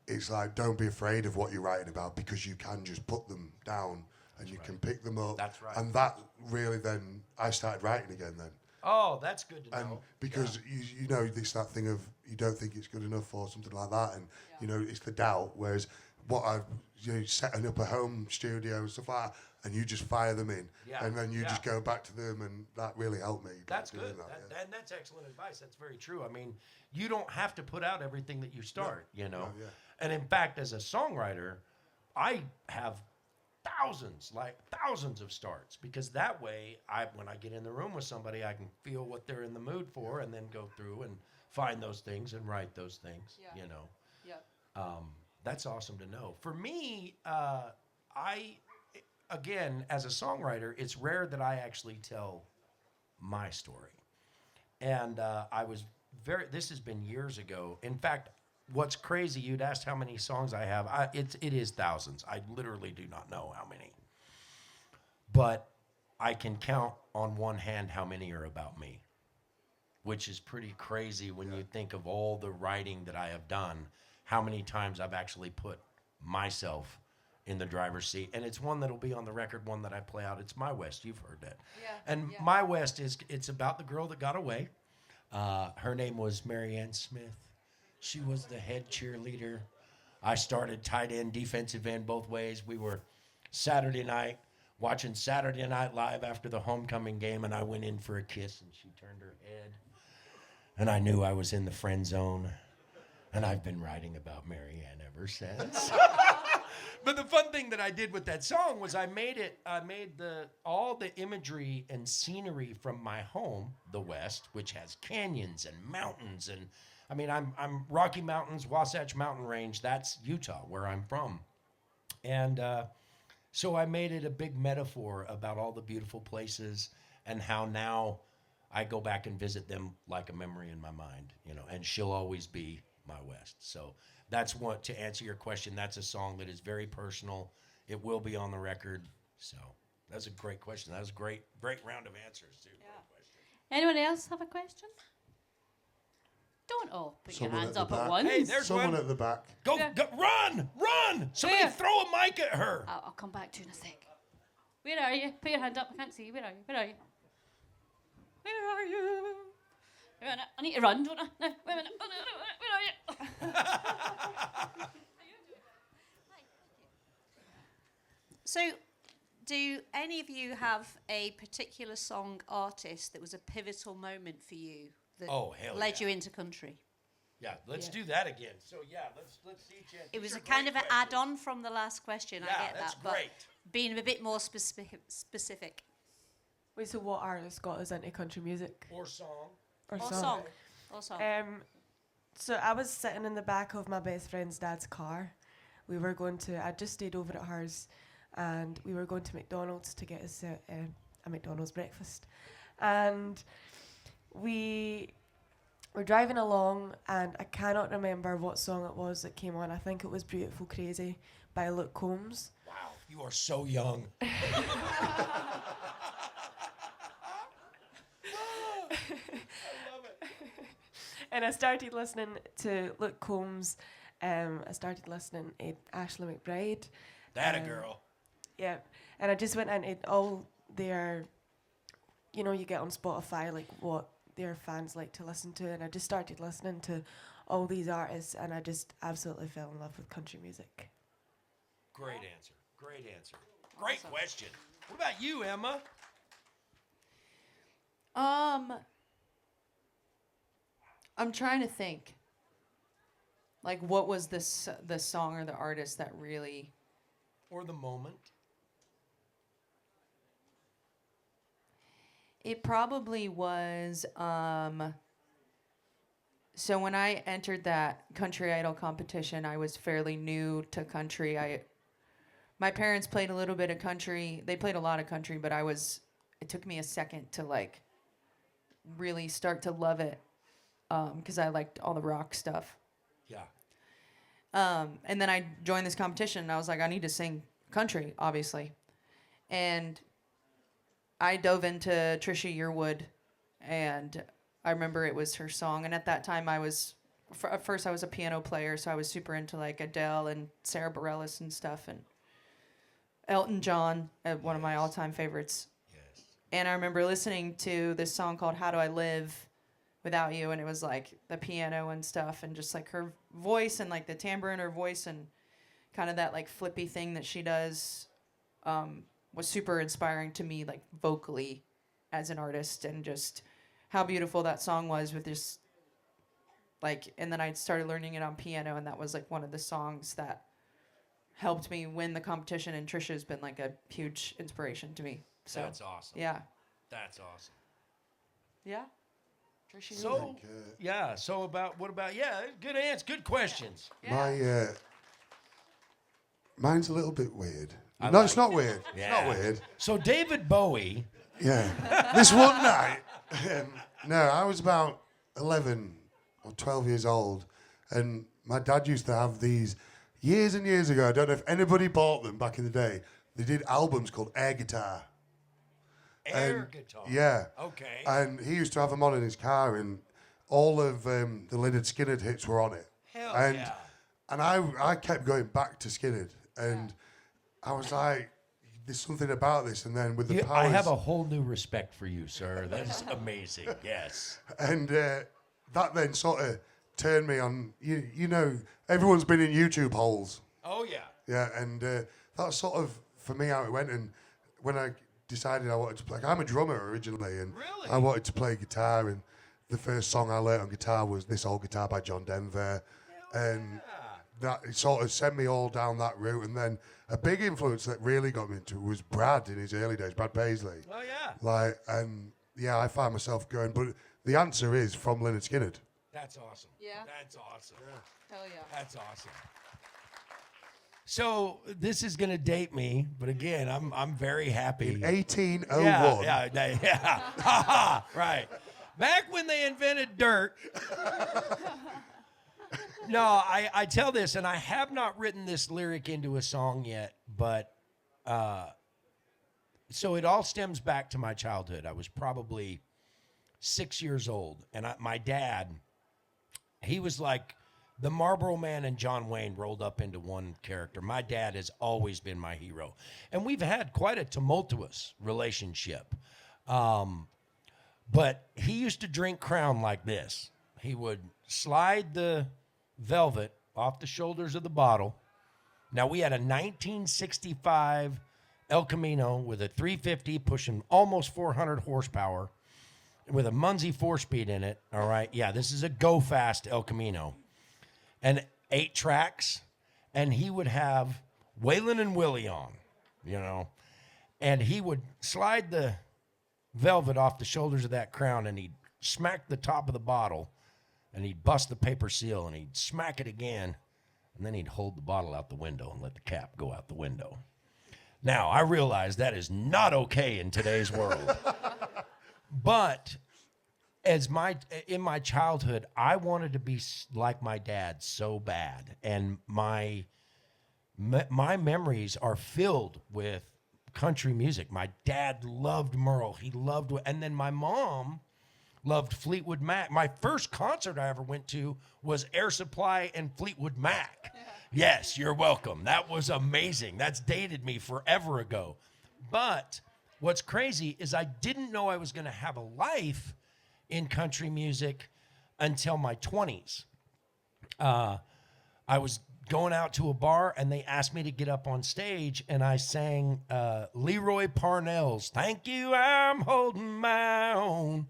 it's like, don't be afraid of what you're writing about because you can just put them down and you can pick them up. That's right. And that really then, I started writing again then. Oh, that's good to And know. because you know, it's that thing of you don't think it's good enough or something like that, and you know, it's the doubt. Whereas what I've setting up a home studio and stuff like that, and you just fire them in, and then you just go back to them, and that really helped me. That's doing good. And that's excellent advice. That's very true. I mean, you don't have to put out everything that you start, you know. yeah. And in fact, as a songwriter, I have thousands of starts because that way, when I get in the room with somebody, I can feel what they're in the mood for, and then go through and find those things and write those things. Yeah. You know. Yeah. That's awesome to know. For me, again, as a songwriter, it's rare that I actually tell my story. And this has been years ago. In fact, what's crazy, you'd asked how many songs I have. It is thousands. I literally do not know how many. But I can count on one hand how many are about me, which is pretty crazy when you think of all the writing that I have done, how many times I've actually put myself in the driver's seat. And it's one that'll be on the record, one that I play out. It's My West. You've heard that. Yeah. And yeah. My West it's about the girl that got away. Her name was Marianne Smith. She was the head cheerleader. I started tight end, defensive end, both ways. We were Saturday night watching Saturday Night Live after the homecoming game, and I went in for a kiss, and she turned her head. And I knew I was in the friend zone. And I've been writing about Marianne ever since. But the fun thing that I did with that song was I made all the imagery and scenery from my home, the West, which has canyons and mountains, and I mean I'm Rocky Mountains, Wasatch Mountain Range. That's Utah, where I'm from, and so I made it a big metaphor about all the beautiful places and how now I go back and visit them like a memory in my mind, you know. And she'll always be My West. So that's what, to answer your question, that's a song that is very personal. It will be on the record. So that's a great question. That was a great round of answers, too. Yeah. Great question. Anyone else have a question? Don't all put Someone your hands at up the at back. once. Hey, there's Someone one. at the back. Go, Yeah. go, run! Somebody Where? throw a mic at her. I'll come back to you in a sec. Where are you? Put your hand up. I can't see you. Where are you? Where are you? Where are you? Wait a minute. I need to run, don't I? No, wait a minute. Oh, no, where are you? So, do any of you have a particular song artist that was a pivotal moment for you that Oh, hell led yeah. you into country? Yeah, let's do that again. So yeah, let's see. It was a kind of an add-on from the last question. Yeah, I get that's that, but great. being a bit more specific. Wait, so what artist got us into country music Or song. or Or song? song. Or song. So I was sitting in the back of my best friend's dad's car. I just stayed over at hers, and we were going to McDonald's to get us a McDonald's breakfast. And we were driving along, and I cannot remember what song it was that came on. I think it was Beautiful Crazy by Luke Combs. Wow, you are so young. And I started listening to Luke Combs. I started listening to Ashley McBride. That a girl. Yeah, and I just went into all their, you get on Spotify like what their fans like to listen to, and I just started listening to all these artists, and I just absolutely fell in love with country music. Great answer. Great answer. Great question. What about you, Emma? I'm trying to think. Like, what was the song or the artist that really? Or the moment? It probably was. So when I entered that Country Idol competition, I was fairly new to country. My parents played a little bit of country. They played a lot of country, but it took me a second to like really start to love it. because I liked all the rock stuff. Yeah. And then I joined this competition, and I was like, I need to sing country, obviously. And I dove into Trisha Yearwood, and I remember it was her song. And at that time, at first I was a piano player, so I was super into like Adele and Sarah Bareilles and stuff, and Elton John, one of my all-time favorites. Yes. And I remember listening to this song called How Do I Live Without You, and it was like the piano and stuff, and just like her voice and like the timbre in her voice and kind of that like flippy thing that she does was super inspiring to me, like vocally as an artist, and just how beautiful that song was with this like, and then I started learning it on piano, and that was like one of the songs that helped me win the competition, and Trisha's been like a huge inspiration to me. So That's awesome. yeah. That's awesome. Yeah. Trisha. So, yeah. So what about, yeah, good answer. Good questions. My, mine's a little bit weird. I No, like it's not weird. Yeah. It's not weird. So David Bowie. Yeah. This one night, no, I was about 11 or 12 years old, and my dad used to have these years and years ago. I don't know if anybody bought them back in the day. They did albums called Air Guitar. Air guitar. Yeah. Okay. And he used to have them on in his car, and all of the Lynyrd Skynyrd hits were on it. Hell and, yeah. And I kept going back to Skynyrd, and I was like, there's something about this. And then with the powers... I have a whole new respect for you, sir. That's amazing. Yes. And that then sort of turned me on. You know, everyone's been in YouTube holes. Oh, yeah. Yeah, and that's sort of, for me, how it went. And when I decided I wanted to play... I'm a drummer originally, and Really? I wanted to play guitar, and the first song I learned on guitar was This Old Guitar by John Denver. And that it sort of sent me all down that route. And then a big influence that really got me into it was Brad in his early days, Brad Paisley. Oh, yeah. Like, and yeah, I found myself going, but the answer is from Lynyrd Skynyrd. That's awesome. Yeah. That's awesome. Hell yeah. That's awesome. So this is gonna date me, but again, I'm very happy. In 1801. Yeah. Ha ha. Right. Back when they invented dirt. No, I tell this, and I have not written this lyric into a song yet, but so it all stems back to my childhood. I was probably 6 years old, and my dad, he was like the Marlboro Man and John Wayne rolled up into one character. My dad has always been my hero, and we've had quite a tumultuous relationship. But he used to drink Crown like this. He would slide the velvet off the shoulders of the bottle. Now, we had a 1965 El Camino with a 350 pushing almost 400 horsepower with a Muncie 4-speed in it. All right. Yeah, this is a go-fast El Camino. And 8 tracks. And he would have Waylon and Willie on, you know. And he would slide the velvet off the shoulders of that Crown, and he'd smack the top of the bottle, and he'd bust the paper seal, and he'd smack it again, and then he'd hold the bottle out the window and let the cap go out the window. Now, I realize that is not okay in today's world. But in my childhood, I wanted to be like my dad so bad, and my memories are filled with country music. My dad loved Merle. He loved, and then my mom loved Fleetwood Mac. My first concert I ever went to was Air Supply and Fleetwood Mac. Yeah. Yes, you're welcome. That was amazing. That's dated me forever ago. But what's crazy is I didn't know I was going to have a life in country music until my 20s. I was going out to a bar, and they asked me to get up on stage, and I sang Leroy Parnell's "Thank You, I'm Holding My Own."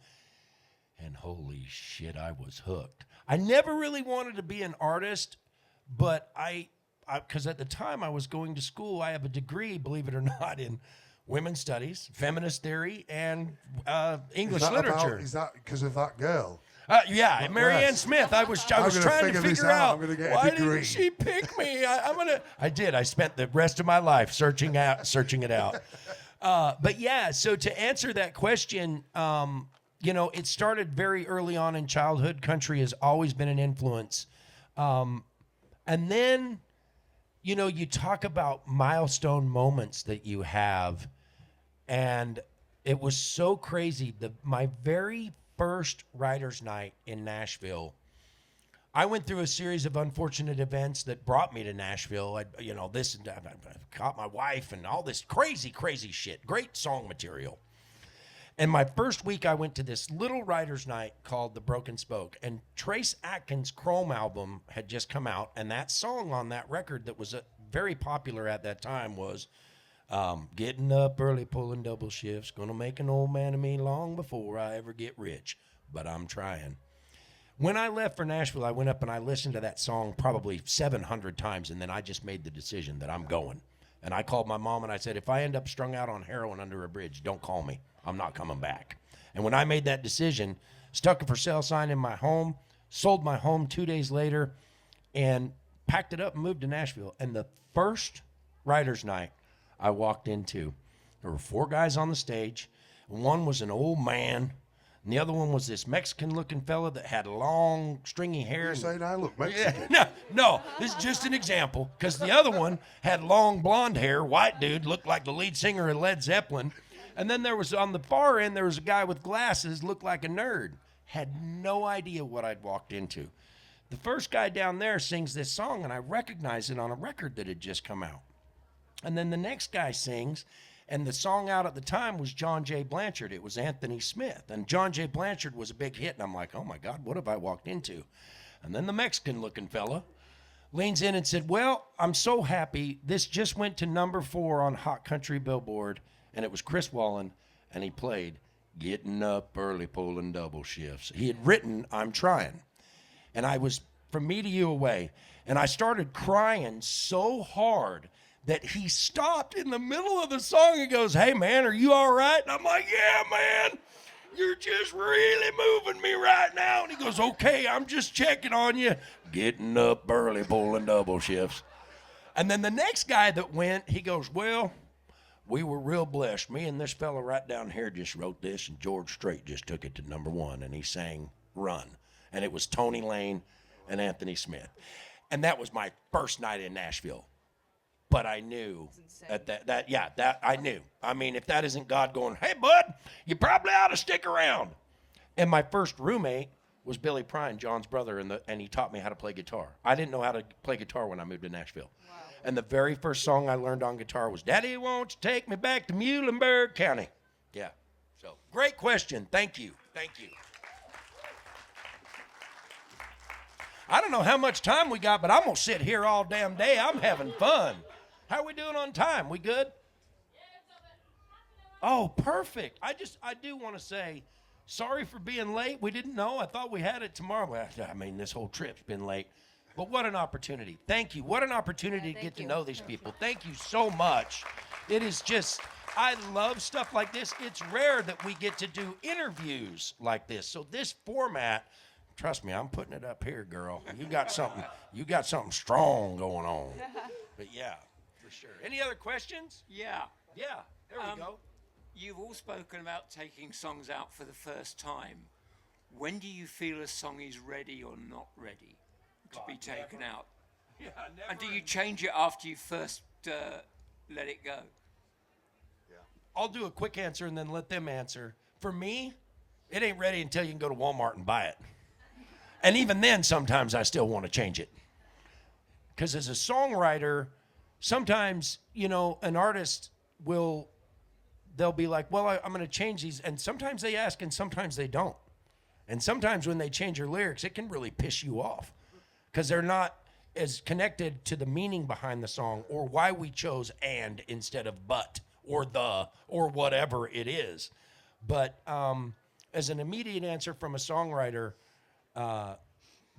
And holy shit, I was hooked. I never really wanted to be an artist, but because at the time I was going to school, I have a degree, believe it or not, in women's studies, feminist theory, and English literature. Is that because of that girl? Yeah, Marianne Smith. I was trying to figure out why didn't she pick me. I did. I spent the rest of my life searching it out. But yeah, so to answer that question, you know, it started very early on in childhood. Country has always been an influence. And then, you know, you talk about milestone moments that you have, and it was so crazy. My very first writer's night in Nashville, I went through a series of unfortunate events that brought me to Nashville. I caught my wife and all this crazy, crazy shit. Great song material. And my first week, I went to this little writer's night called The Broken Spoke. And Trace Atkins' Chrome album had just come out. And that song on that record that was very popular at that time was getting up early, pulling double shifts, gonna make an old man of me long before I ever get rich. But I'm trying. When I left for Nashville, I went up and I listened to that song probably 700 times. And then I just made the decision that I'm going. And I called my mom and I said, if I end up strung out on heroin under a bridge, don't call me. I'm not coming back. And when I made that decision, stuck a for sale sign in my home, sold my home 2 days later, and packed it up and moved to Nashville. And the first writer's night I walked into, there were 4 guys on the stage. One was an old man, and the other one was this Mexican-looking fella that had long, stringy hair. You saying I look Mexican? Yeah, no, this is just an example, because the other one had long blonde hair, white dude, looked like the lead singer of Led Zeppelin. And then there was, on the far end, there was a guy with glasses, looked like a nerd. Had no idea what I'd walked into. The first guy down there sings this song, and I recognize it on a record that had just come out. And then the next guy sings, and the song out at the time was John J. Blanchard. It was Anthony Smith. And John J. Blanchard was a big hit, and I'm like, oh my God, what have I walked into? And then the Mexican-looking fella leans in and said, well, I'm so happy. This just went to number 4 on Hot Country Billboard. And it was Chris Wallen, and he played Getting Up Early, Pulling Double Shifts. He had written I'm Trying. And I was from me to you away. And I started crying so hard that he stopped in the middle of the song and goes, hey, man, are you all right? And I'm like, yeah, man, you're just really moving me right now. And he goes, okay, I'm just checking on you. Getting up early, pulling double shifts. And then the next guy that went, he goes, well, we were real blessed. Me and this fella right down here just wrote this, and George Strait just took it to number 1, and he sang Run. And it was Tony Lane and Anthony Smith. And that was my first night in Nashville. But I knew that I knew. I mean, if that isn't God going, hey, bud, you probably ought to stick around. And my first roommate was Billy Prine, John's brother, and he taught me how to play guitar. I didn't know how to play guitar when I moved to Nashville. Wow. And the very first song I learned on guitar was, Daddy, won't you take me back to Muhlenberg County? Yeah. So, great question. Thank you. Thank you. I don't know how much time we got, but I'm going to sit here all damn day. I'm having fun. How are we doing on time? We good? Oh, perfect. I do want to say, sorry for being late. We didn't know. I thought we had it tomorrow. Well, I mean, this whole trip's been late. But what an opportunity. Thank you. What an opportunity to get to know these people. Thank you so much. It is just, I love stuff like this. It's rare that we get to do interviews like this. So this format, trust me, I'm putting it up here, girl. You got something strong going on. But yeah, for sure. Any other questions? Yeah. Yeah, there we go. You've all spoken about taking songs out for the first time. When do you feel a song is ready or not ready to be taken out? Yeah, never. And do you change it after you first let it go? Yeah. I'll do a quick answer and then let them answer. For me, it ain't ready until you can go to Walmart and buy it. And even then, sometimes I still want to change it. Because as a songwriter, sometimes, you know, an artist they'll be like, well, I'm going to change these. And sometimes they ask and sometimes they don't. And sometimes when they change your lyrics, it can really piss you off because they're not as connected to the meaning behind the song or why we chose and instead of but or the or whatever it is. But as an immediate answer from a songwriter,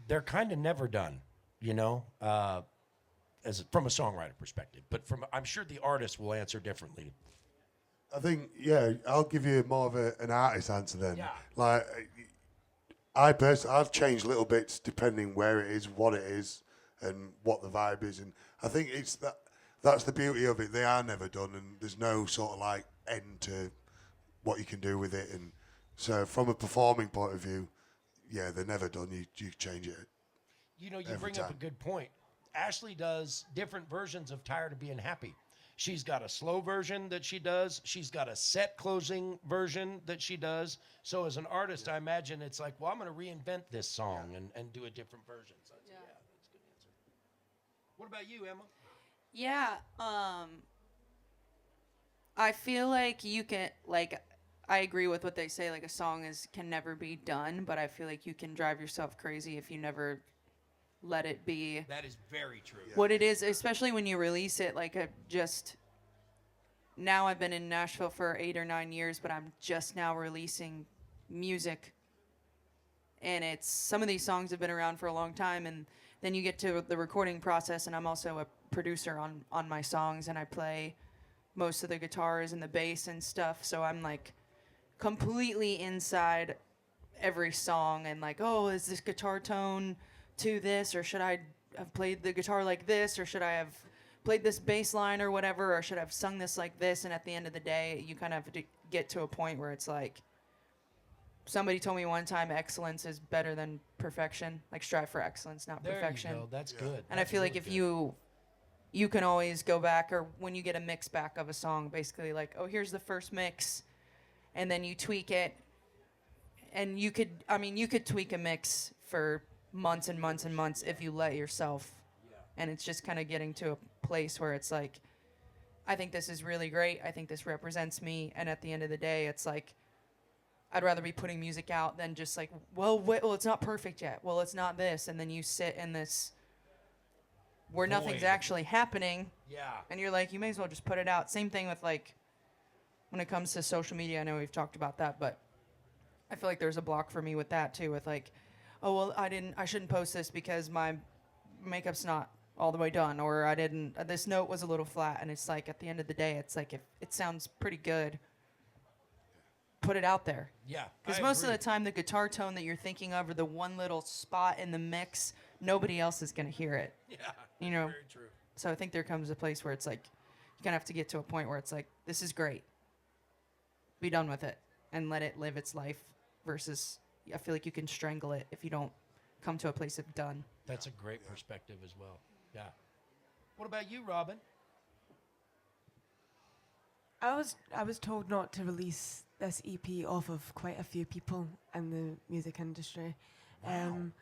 they're kind of never done, you know, from a songwriter perspective. But I'm sure the artist will answer differently. I think, yeah, I'll give you more of an artist answer then. Yeah. Like, I've changed little bits depending where it is, what it is, and what the vibe is. And I think that's the beauty of it. They are never done, and there's no sort of like end to what you can do with it. And So from a performing point of view, yeah, they're never done. You change it. You know, you Every bring up a time. good point. Ashley does different versions of Tired of Being Happy. She's got a slow version that she does. She's got a set closing version that she does. So as an artist, I imagine it's like, well, I'm going to reinvent this song and do a different version. So that's, that's a good answer. What about you, Emma? Yeah, I feel like you can, like, I agree with what they say, like a song can never be done, but I feel like you can drive yourself crazy if you never let it be That is very true. what it is, especially when you release it. Like, now I've been in Nashville for 8 or 9 years, but I'm just now releasing music. And some of these songs have been around for a long time, and then you get to the recording process, and I'm also a producer on my songs, and I play most of the guitars and the bass and stuff, so I'm like completely inside every song and like, oh, is this guitar tone to this, or should I have played the guitar like this, or should I have played this bass line or whatever, or should I have sung this like this? And at the end of the day, you kind of have to get to a point where it's like, somebody told me one time, excellence is better than perfection. Like, strive for excellence, not perfection. There you go. That's good. And I feel like if you can always go back, or when you get a mix back of a song, basically like, oh, here's the first mix, and then you tweak it, and you could tweak a mix for months and months and months if you let yourself. And it's just kind of getting to a place where it's like, I think this is really great. I think this represents me. And at the end of the day, it's like, I'd rather be putting music out than just like, well, it's not perfect yet. Well, it's not this. And then you sit in this where nothing's Void. actually happening. Yeah. And you're like, you may as well just put it out. Same thing with like, when it comes to social media, I know we've talked about that, but I feel like there's a block for me with that too, with like, oh, well, I shouldn't post this because my makeup's not all the way done, or this note was a little flat. And it's like, at the end of the day, it's like, if it sounds pretty good, put it out there. Yeah. Because most of the time, the guitar tone that you're thinking of, or the one little spot in the mix, nobody else is going to hear it. Yeah. You know? Very true. So I think there comes a place where it's like, you kind of have to get to a point where it's like, this is great. Be done with it and let it live its life, versus I feel like you can strangle it if you don't come to a place of done. That's a great perspective as well. Yeah. What about you, Robyn? I was told not to release this EP off of quite a few people in the music industry. The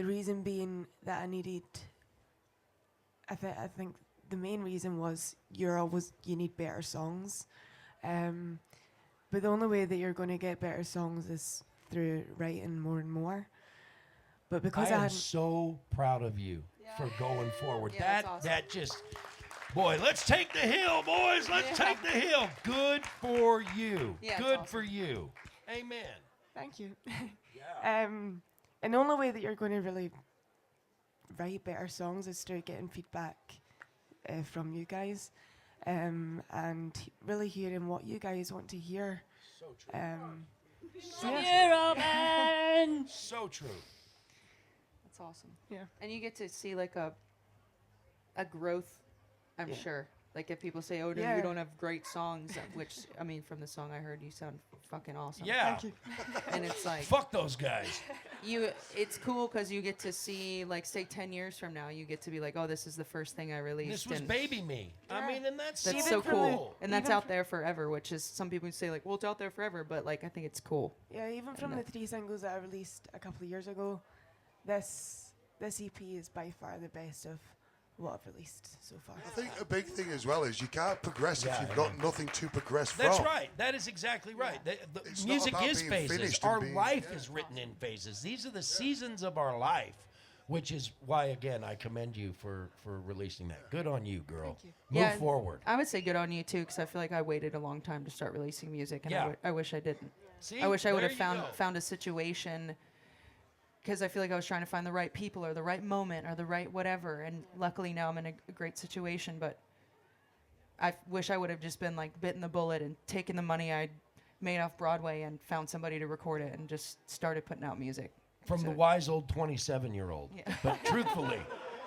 reason being that I think the main reason was you need better songs. But the only way that you're going to get better songs is through writing more and more. But because I am so proud of you for going forward. Yeah, that's awesome. That just, boy, let's take the hill, boys. Let's take the hill. Good for you. Yeah, Good it's for you. Amen. Thank you. Yeah. And the only way that you're going to really write better songs is through getting feedback from you guys, and really hearing what you guys want to hear. So true. Robyn! So true. That's awesome. Yeah. And you get to see like a growth, I'm sure. Like if people say, oh, no, Yeah. you don't have great songs, which, I mean, from the song I heard, you sound fucking awesome. Yeah. Thank you. And it's like, Fuck those guys. it's cool because you get to see, like, say 10 years from now, you get to be like, oh, this is the first thing I released. This was and Baby Me. I mean, and that's that's Even so from cool. And that's even out there forever, which is, some people say like, well, it's out there forever, but like, I think it's cool. Yeah, even from the 3 singles that I released a couple of years ago, this EP is by far the best of what I've released so far. I think a big thing as well is you can't progress Yeah, if you've yeah. got nothing to progress That's from. right. That is exactly right. The It's not music about is being phases. finished and Our being- life is written in phases. These are the seasons of our life, which is why, again, I commend you for releasing that. Good on you, girl. Thank you. Move forward. I would say good on you too, because I feel like I waited a long time to start releasing music, and Yeah. I wish I didn't. See? I wish I would There have you go. found a situation, because I feel like I was trying to find the right people or the right moment or the right whatever, and luckily now I'm in a great situation. But I wish I would have just been like bitten the bullet and taken the money I made off Broadway and found somebody to record it and just started putting out music. From the So- wise old 27-year-old. Yeah. But truthfully,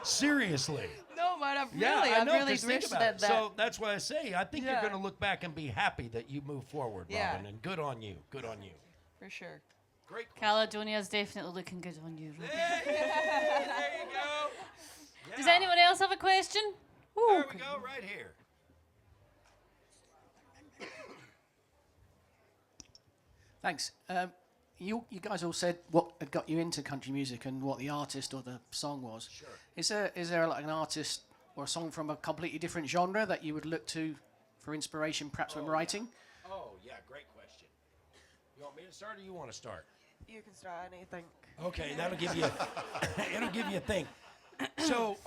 seriously. No, but I've Yeah, I I've know, really 'cause think wished about that it. So that's why I say I think you're Yeah. going to look back and be happy that you moved forward, Yeah. Robyn, and good on you. Good on you. for sure. Great question. Caledonia's definitely looking good on you, Robyn. There you go. Does Yeah. anyone else have a question? There we go, right here. Thanks. You guys all said what had got you into country music and what the artist or the song was. Sure. Is there like an artist or a song from a completely different genre that you would look to for inspiration, perhaps when writing? Oh, yeah, great question. You want me to start or you want to start? You can start anything. Okay, that'll give you it'll give you a thing. So,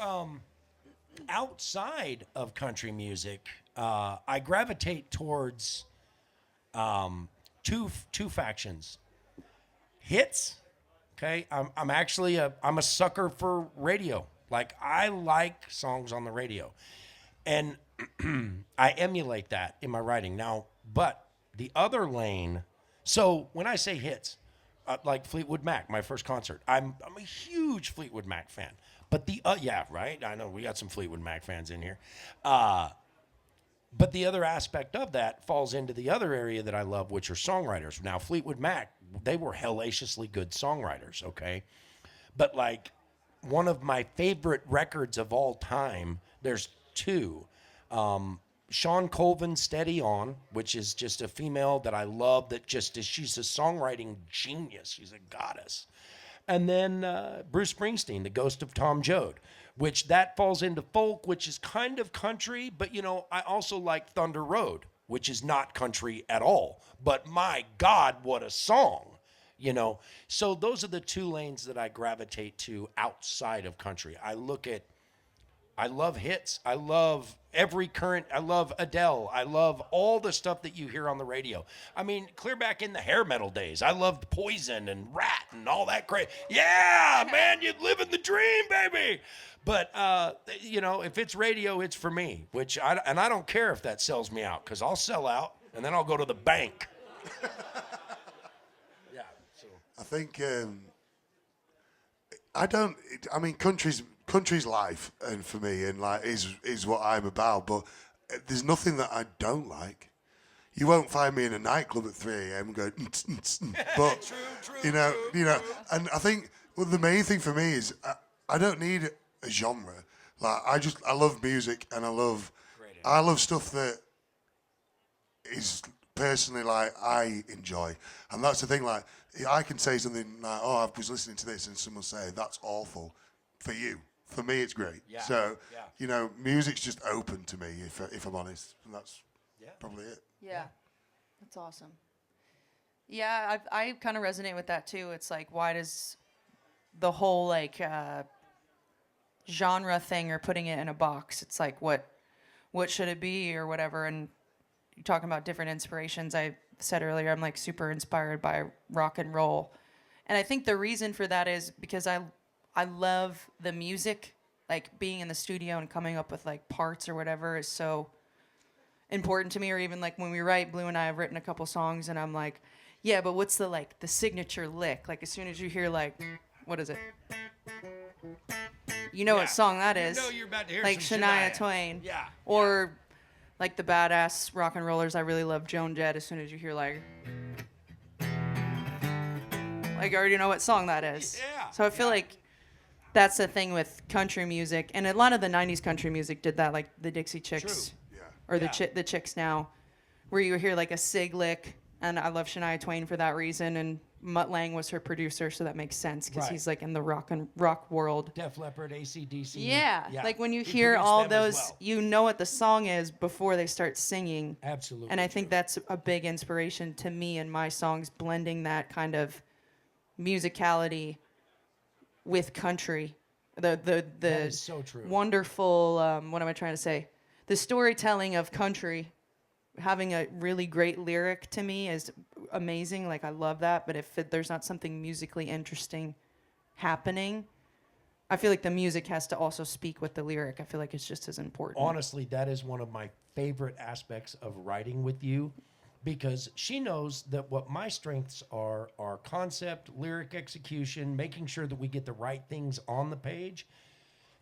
outside of country music, I gravitate towards two factions. Hits, okay. I'm actually I'm a sucker for radio. Like I like songs on the radio, and I emulate that in my writing now. But the other lane. So when I say hits, like Fleetwood Mac, my first concert, I'm a huge Fleetwood Mac fan. But yeah, right. I know we got some Fleetwood Mac fans in here. But the other aspect of that falls into the other area that I love, which are songwriters. Now, Fleetwood Mac, they were hellaciously good songwriters, okay? But, like, one of my favorite records of all time, there's two. Sean Colvin's Steady On, which is just a female that I love that just is, she's a songwriting genius. She's a goddess. And then Bruce Springsteen, The Ghost of Tom Joad, which that falls into folk, which is kind of country, but, you know, I also like Thunder Road, which is not country at all. But my God, what a song, you know. So those are the two lanes that I gravitate to outside of country. I love hits. I love I love Adele. I love all the stuff that you hear on the radio. I mean, clear back in the hair metal days, I loved Poison and Rat and all that great. Yeah, man, you're living the dream, baby. But, you know, if it's radio, it's for me, and I don't care if that sells me out, because I'll sell out, and then I'll go to the bank. Yeah, so. I think, country's life, and for me, and like is what I'm about. But there's nothing that I don't like. You won't find me in a nightclub at 3 a.m. going, but True, you know, and I think the main thing for me is I don't need a genre. Like I love music, and I love stuff that is personally like I enjoy, and that's the thing. Like I can say something like, "Oh, I was listening to this," and someone say, "That's awful." For you, for me, it's great. Yeah. So you know, music's just open to me, if I'm honest, and that's probably it. Yeah, that's awesome. Yeah, I kind of resonate with that too. It's like, why does the whole like genre thing or putting it in a box? It's like, what should it be or whatever? And you're talking about different inspirations. I said earlier, I'm like super inspired by rock and roll, and I think the reason for that is because I love the music. Like being in the studio and coming up with like parts or whatever is so important to me. Or even like when we write, Blue and I have written a couple songs and I'm like, yeah, but what's the signature lick? Like as soon as you hear like, what is it? You know what song that is. You know you're about to hear like some Shania Twain. Yeah. Or like the badass rock and rollers. I really love Joan Jett. As soon as you hear like I already know what song that is. Yeah. So I feel like that's the thing with country music, and a lot of the '90s country music did that, like the Dixie Chicks, Yeah. or the Chicks now, where you hear like a sig lick. And I love Shania Twain for that reason, and Mutt Lange was her producer, so that makes sense because he's like in the rock world. Def Leppard, AC/DC. Yeah, like when you He hear produced all them as those, well. you know what the song is before they start singing. Absolutely. And I think that's a big inspiration to me in my songs, blending that kind of musicality with country. That is so true. Wonderful, what am I trying to say? The storytelling of country, having a really great lyric to me is amazing. Like I love that. But if there's not something musically interesting happening, I feel like the music has to also speak with the lyric. I feel like it's just as important. Honestly, that is one of my favorite aspects of writing with you, because she knows that what my strengths are concept, lyric execution, making sure that we get the right things on the page.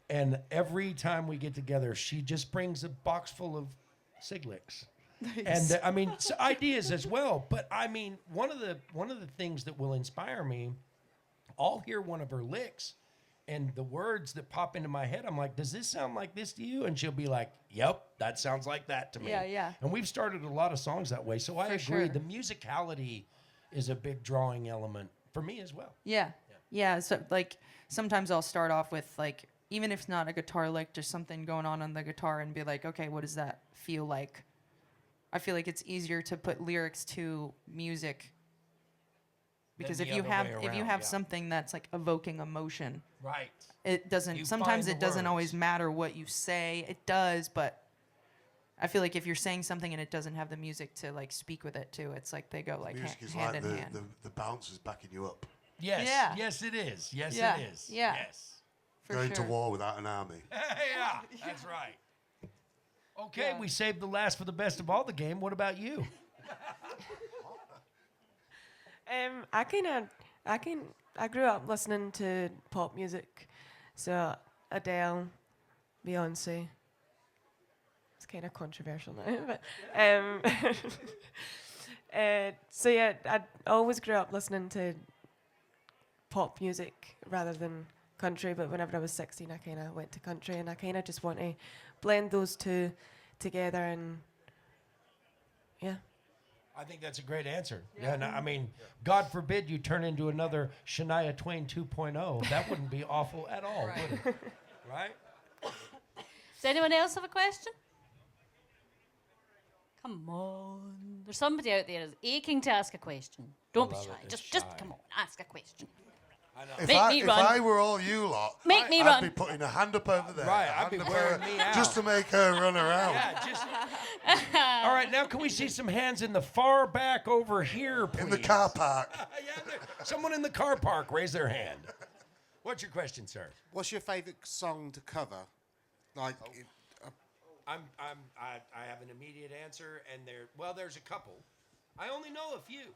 And every time we get together, she just brings a box full of sig licks. And I mean, ideas as well. But I mean, one of the things that will inspire me, I'll hear one of her licks, and the words that pop into my head, I'm like, does this sound like this to you? And she'll be like, yep, that sounds like that to me. Yeah, yeah. And we've started a lot of songs that way. So I agree. sure. The musicality is a big drawing element for me as well. Yeah. So like sometimes I'll start off with like, even if it's not a guitar lick, just something going on the guitar and be like, okay, what does that feel like? I feel like it's easier to put lyrics to music because Than if the you other have way around, yeah. something that's like evoking emotion, Right. it doesn't. You Sometimes find it the doesn't words. always matter what you say. It does, but I feel like if you're saying something and it doesn't have the music to like speak with it too, it's like they go like Music is hand like in hand. the bouncers backing you up. Yes. Yeah. Yes, it is. Yes, Yeah. it is. Yeah. Yes. For Going to sure. war without an army. Yeah, that's right. Okay, Yeah. we saved the last for the best of all the game. What about you? I grew up listening to pop music, so Adele, Beyonce. It's kind of controversial now, but so yeah, I always grew up listening to pop music rather than country. But whenever I was 16, I kind of went to country, and I kind of just want to blend those two together, and yeah. I think that's a great answer. Yeah, no, I mean, God forbid you turn into another Shania Twain 2.0. That wouldn't be awful at all, would it? Right? Does anyone else have a question? Come on. There's somebody out there who's aching to ask a question. Don't be love shy. it, Just shy. come on, ask a question. I know. If Make I, me if run. I were all you lot, Make me I'd run. be putting a hand up over there. Right, a I'd be hand up wearing over- me out. just to make her run around. Yeah, just. All right, now can we see some hands in the far back over here, please? In the car park. Someone in the car park, raise their hand. What's your question, sir? What's your favourite song to cover? Like, I have an immediate answer, and there's a couple. I only know a few.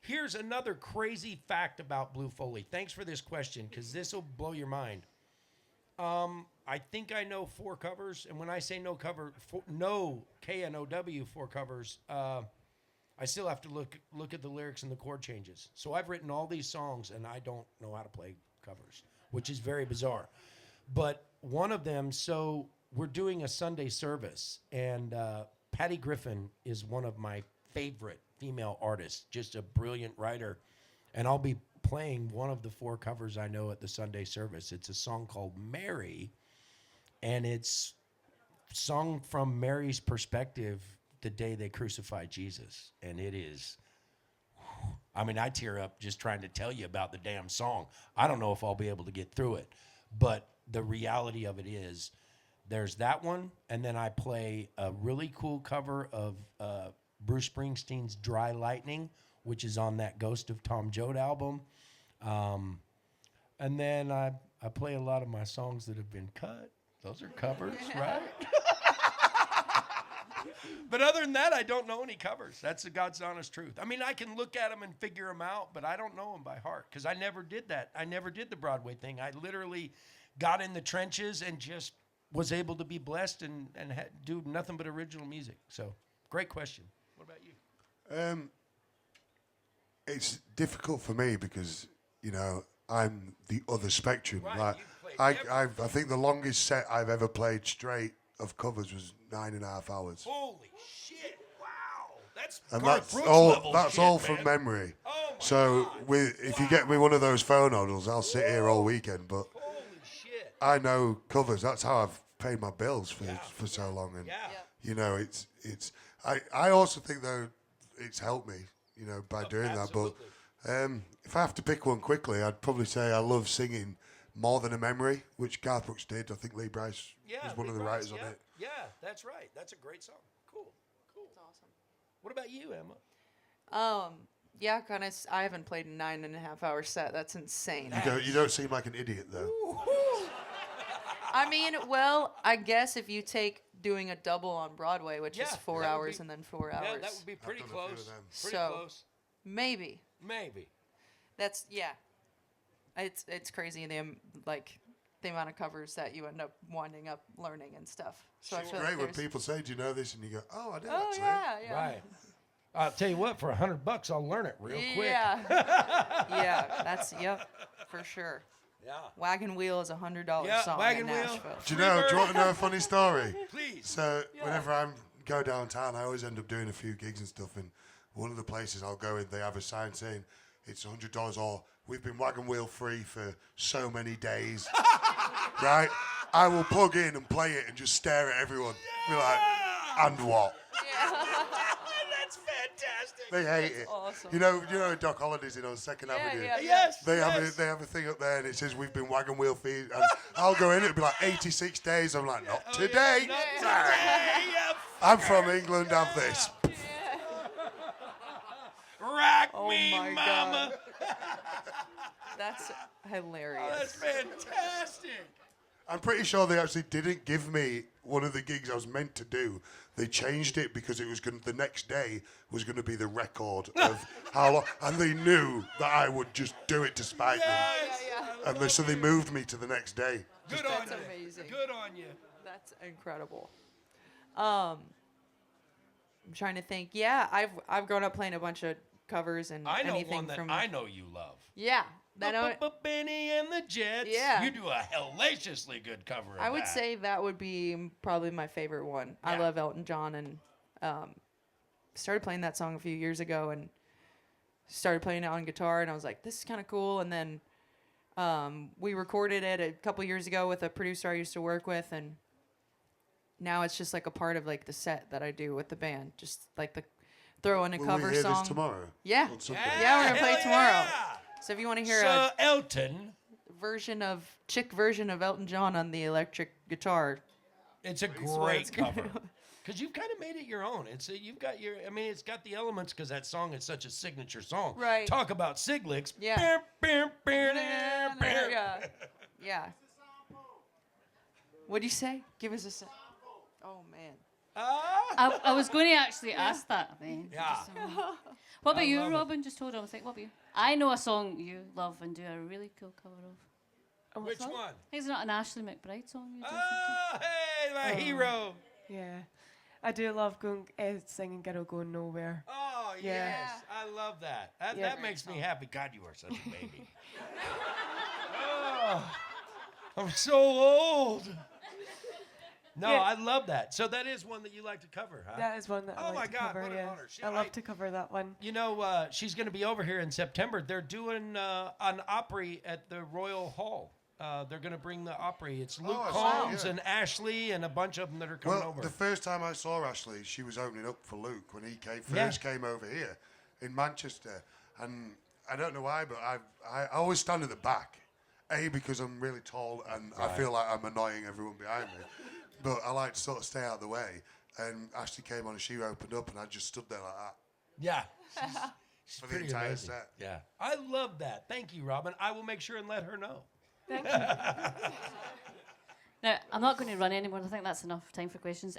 Here's another crazy fact about Blue Foley. Thanks for this question, because this will blow your mind. I think I know 4 covers, and when I say no cover, no K-N-O-W 4 covers, I still have to look at the lyrics and the chord changes. So I've written all these songs, and I don't know how to play covers, which is very bizarre. But one of them, so we're doing a Sunday service, and Patty Griffin is one of my favorite female artists, just a brilliant writer. And I'll be playing one of the 4 covers I know at the Sunday service. It's a song called Mary, and it's sung from Mary's perspective the day they crucified Jesus. And it is, I mean, I tear up just trying to tell you about the damn song. I don't know if I'll be able to get through it, but the reality of it is there's that one, and then I play a really cool cover of Bruce Springsteen's Dry Lightning, which is on that Ghost of Tom Joad album. And then I play a lot of my songs that have been cut. Those are covers, right? But other than that, I don't know any covers. That's the God's honest truth. I mean, I can look at them and figure them out, but I don't know them by heart because I never did that. I never did the Broadway thing. I literally got in the trenches and just was able to be blessed and do nothing but original music. So, great question. What about you? It's difficult for me because, you know, I'm the other spectrum. Right, Like, you've played I think the longest set I've ever played straight of covers was 9.5 hours. Holy shit! Wow, that's And Garth that's Brooks all. level That's shit, all man. from memory. Oh my So God. if you get me one of those phone orders, I'll sit here all weekend. But Holy shit! I know covers. That's how I've paid my bills for so long. And Yeah. you know, it's. I also think though it's helped me, you know, by doing absolutely. that. But if I have to pick one quickly, I'd probably say I love singing More Than a Memory, which Garth Brooks did. I think Lee Bryce was one of the writers on it. Yeah, that's right. That's a great song. Cool. That's awesome. What about you, Emma? Yeah, kind of. I haven't played a 9.5 hour set. That's insane. You don't seem like an idiot though. I mean, well, I guess if you take doing a double on Broadway, which is Yeah, 4 that would hours be- and then 4 Yeah, hours, that would be pretty done a few of close. them. Pretty So- close. maybe. Maybe. That's yeah. It's crazy. Like the amount of covers that you end up winding up learning and stuff. So I It's feel great like when there's- people say, "Do you know this?" and you go, "Oh, I do Oh actually." yeah. Right. I'll tell you what, for $100, I'll learn it real quick. Yeah. Yeah, that's for sure. Yeah. Wagon Wheel is $100 Yeah, song Wagon in Wheel. Nashville. Do you know? Do you want to know a funny story? Please. So whenever I go downtown, I always end up doing a few gigs and stuff. And one of the places I'll go in, they have a sign saying it's $100 or we've been wagon wheel free for so many days. Right? I will plug in and play it and just stare at everyone. Be like, and what? That's fantastic. They hate it. awesome. You know Doc Holiday's on Second Avenue. Yes. They yes. have a thing up there and it says we've been wagon wheel free. And I'll go in, it'll be like 86 days. I'm like, not today. Not today. you I'm from England. Have this. Rock Oh me, my mama. God. That's hilarious. Oh, that's fantastic. I'm pretty sure they actually didn't give me one of the gigs I was meant to do. They changed it because it was going the next day was going to be the record of how long, and they knew that I would just do it to spite them. And so they moved me to the next day. Good on That's you. amazing. Good on you. That's incredible. I'm trying to think. Yeah, I've grown up playing a bunch of covers and I know anything one that from I know you love. Yeah. That Benny and the Jets. Yeah. You do a hellaciously good cover of I would that. say that would be probably my favorite one. I Yeah. love Elton John and started playing that song a few years ago and started playing it on guitar and I was like, this is kind of cool. And then we recorded it a couple years ago with a producer I used to work with and now it's just like a part of like the set that I do with the band. Just like the throw in a Will cover we hear song. this tomorrow? Yeah. On Sunday? Yeah, we're gonna play hell it tomorrow. yeah. So if you want to hear Sir Elton. a chick version of Elton John on the electric guitar. It's a great cover. Because you've kind of made it your own. You've got your. I mean, it's got the elements because that song is such a signature song. Right. Talk about sig licks. Yeah. Yeah. Yeah. What'd you say? Give us a sec. Oh man. I was going to actually ask that. I mean, Yeah. what about I you, love it. Robyn? Just hold on a sec. What about you? I know a song you love and do a really cool cover of. Which one? I think it's not an Ashley McBride song. You do Oh, hey, my hero. Yeah. I do love singing Girl Going Nowhere. Oh, Yeah. yes. I love that. That, Yeah. that makes me happy. God, you are such a baby. Oh, I'm so old. No, Yeah. I love that. So that is one that you like to cover, huh? That is one that I Oh my like to God, cover, what an yeah. honor. I love to cover that one. You know, she's going to be over here in September. They're doing an Opry at the Royal Hall. They're going to bring the Opry. It's Luke I see, Combs yeah. and Ashley and a bunch of them that are coming Well, over. the first time I saw Ashley, she was opening up for Luke when he first came over here in Manchester. And I don't know why, but I always stand at the back. A, because I'm really tall and I feel like I'm annoying everyone behind me. But I like to sort of stay out of the way. And Ashley came on and she opened up and I just stood there like that. Yeah. She's For the pretty entire amazing. set. Yeah. I love that. Thank you, Robyn. I will make sure and let her know. Now, I'm not going to run anymore. I think that's enough time for questions.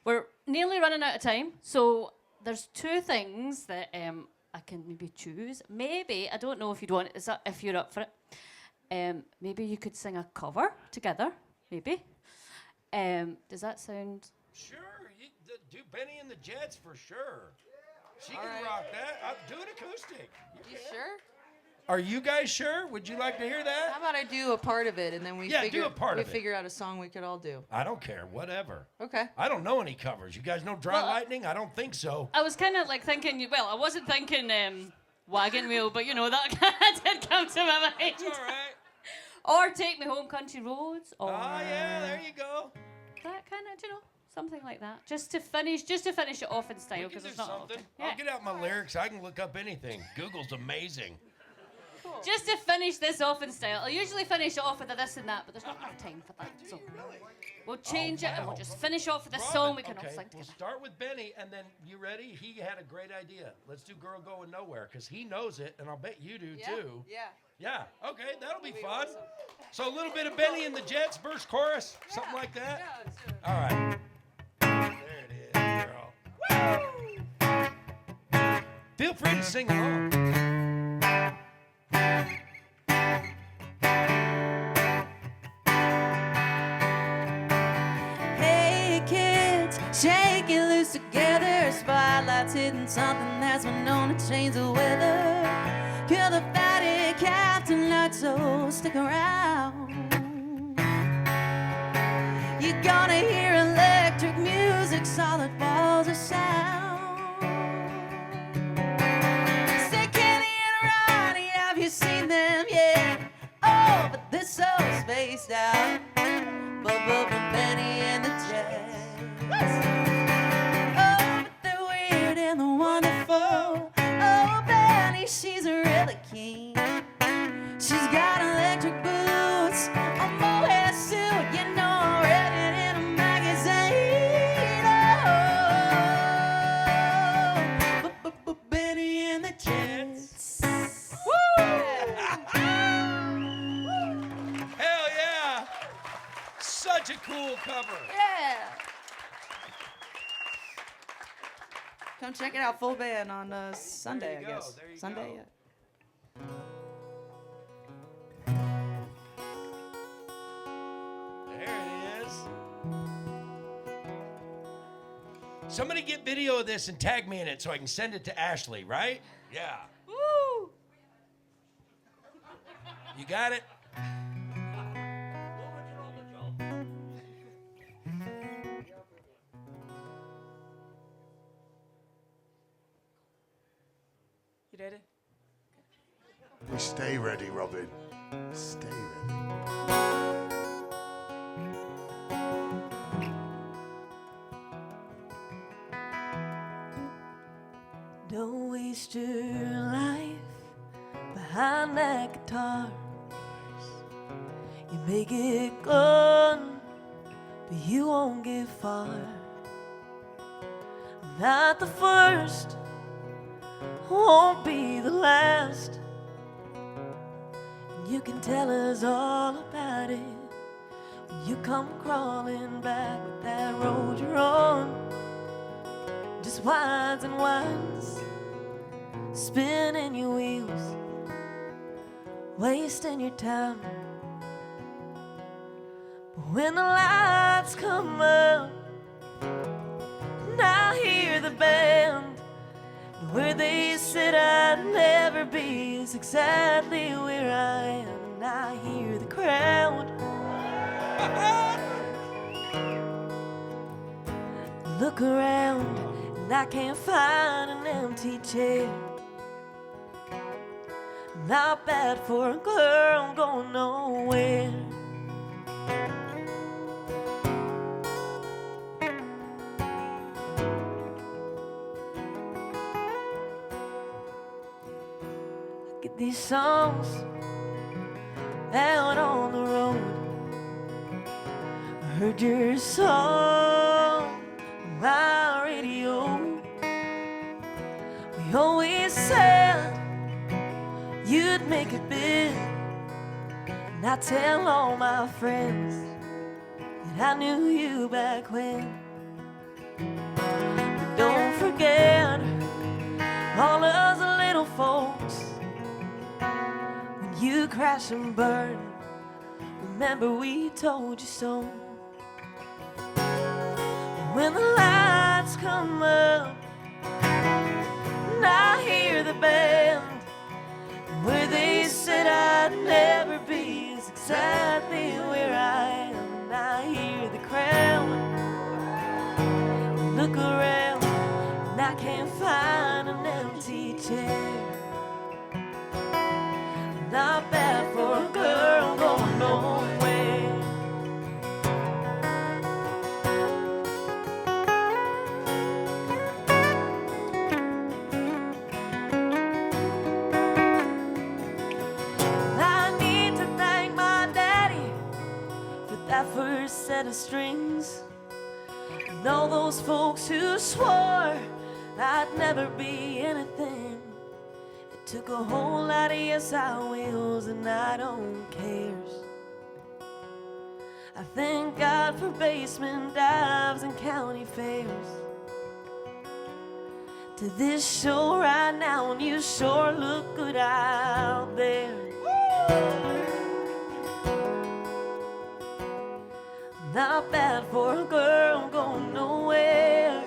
We're nearly running out of time. So there's two things that I can maybe choose. Maybe, I don't know if you'd want it, if you're up for it. Maybe you could sing a cover together. Maybe. Does that sound... Sure. Do Benny and the Jets for sure. She can rock that. Do it acoustic. You sure? Are you guys sure? Would you like to hear How that? about I do a part of it and then we Yeah, do a part of it. figure out a song we could all do. I don't care. Whatever. Okay. I don't know any covers. You guys know Dry Well, Lightning? I don't think so. I was kind of like thinking, well, I wasn't thinking Wagon Wheel, but you know, that kind of did come to my mind. It's all right. Or Take Me Home Country Roads. Or Oh, yeah. There you go. that kind of, you know, something like that. Just to finish it off in style, We can because do there's not something. often. Yeah. I'll get out my lyrics. I can look up anything. Google's amazing. Just to finish this off in style. I'll usually finish it off with a this and that, but there's not enough time for that. So we'll change it and we'll just finish off with this song we can all okay, sing we'll together. start with Benny, and then you ready? He had a great idea. Let's do Girl Going Nowhere, because he knows it, and I'll bet you do too. Yeah. Yeah, okay, that'll be fun. So a little bit of Benny and the Jets, verse, chorus, something like that. Yeah, let's do it. All right. There it is, girl. Feel free to sing along. this together. Spotlights hitting something that's been known to change the weather. Kill the fatty calf tonight, so stick around. You're gonna hear electric music, solid balls of sound. Say, Kenny and Ronnie, have you seen them yet? Oh, but they're so spaced out. Bubba from Benny and the Jets. Oh, but they're weird and they're wonderful. Oh, Benny, she's really keen. She's got electric boots, a mohair suit, you know, I read it in a magazine. Oh, Benny and the Jets. Woo! Hell yeah! Such a cool cover. Yeah. Come check it out, full band on Sunday, I guess. There you Sunday, go. yeah. There it is. Somebody get video of this and tag me in it so I can send it to Ashley, right? Yeah. Woo! You got it? You ready? We stay ready, Robyn. Stay ready. Don't waste your life behind that guitar. You may get gone, but you won't get far. I'm not the first, won't be the last. And you can tell us all about it when you come crawling back with that road you're on. Just winds and winds, spinning your wheels, wasting your time. But when the lights come up and I hear the band, and where they said I'd never be is exactly where I am. And I hear the crowd look around, and I can't find an empty chair. Not bad for a girl going nowhere. Get these songs out on the road. I heard your song on my radio. We always said you'd make it big, and I tell all my friends that I knew you back when. But don't forget all us little folks. When you crash and burn, remember we told you so. When the lights come up and I hear the band, where they said I'd never be is exactly where I am. And I hear the crowd look around, and I can't find an empty chair. Not bad for a girl going nowhere. I need to thank my daddy for that first set of strings, and all those folks who swore I'd never be anything. It took a whole lot of yes I wills and I don't cares. I thank God for basement dives and county fairs. To this show right now, and you sure look good out there. Not bad for a girl going nowhere.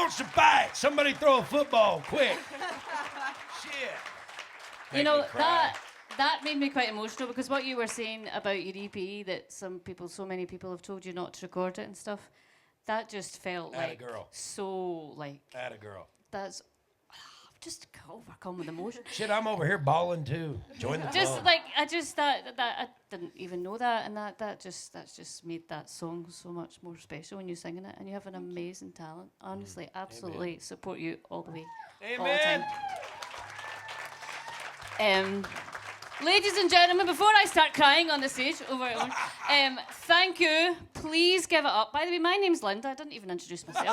wants to fight? Somebody throw a football, quick. Shit. You Make know, me cry. that made me quite emotional because what you were saying about your EP, that so many people have told you not to record it and stuff, that just felt Atta like girl. so like Atta girl. that's just overcome with emotion. Shit, I'm over here bawling too. Join the Just club. like I just that I didn't even know that, and that's just made that song so much more special when you're singing it, and you have an amazing talent. Honestly, absolutely support you all the way, all the time. Ladies and gentlemen, before I start crying on the stage over thank you. Please give it up. By the way, my name's Linda. I didn't even introduce myself. Yay,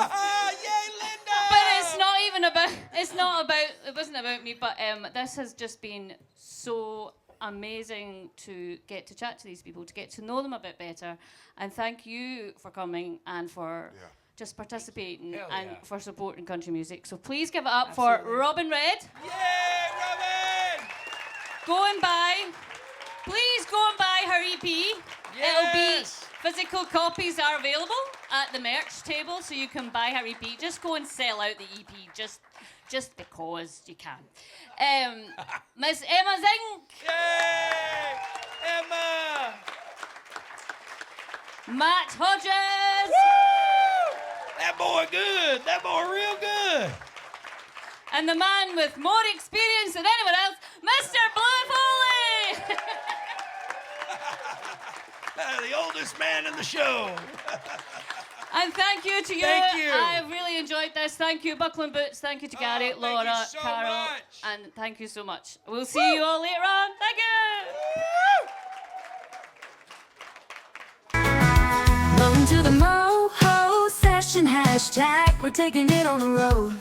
Linda! But it's not even about. It wasn't about me. But this has just been so amazing to get to chat to these people, to get to know them a bit better, and thank you for coming and for just participating and for supporting country music. So please give it up for Robyn Red. Yay, Robyn! Please go and buy her EP. It'll be physical copies are available at the merch table, so you can buy her EP. Just go and sell out the EP, just because you can. Miss Emma Zinck. Yay! Emma! Matt Hodges. Woo! That boy good. That boy real good. And the man with more experience than anyone else, Mr. Blue Foley. The oldest man in the show. And thank you to you. Thank you. I really enjoyed this. Thank you, Buckland Boots. Thank you to Gary, thank Laura, you so Carol. much. And thank you so much. We'll see you all later on. Thank you. Welcome to the Moho Session hashtag. We're taking it on the road.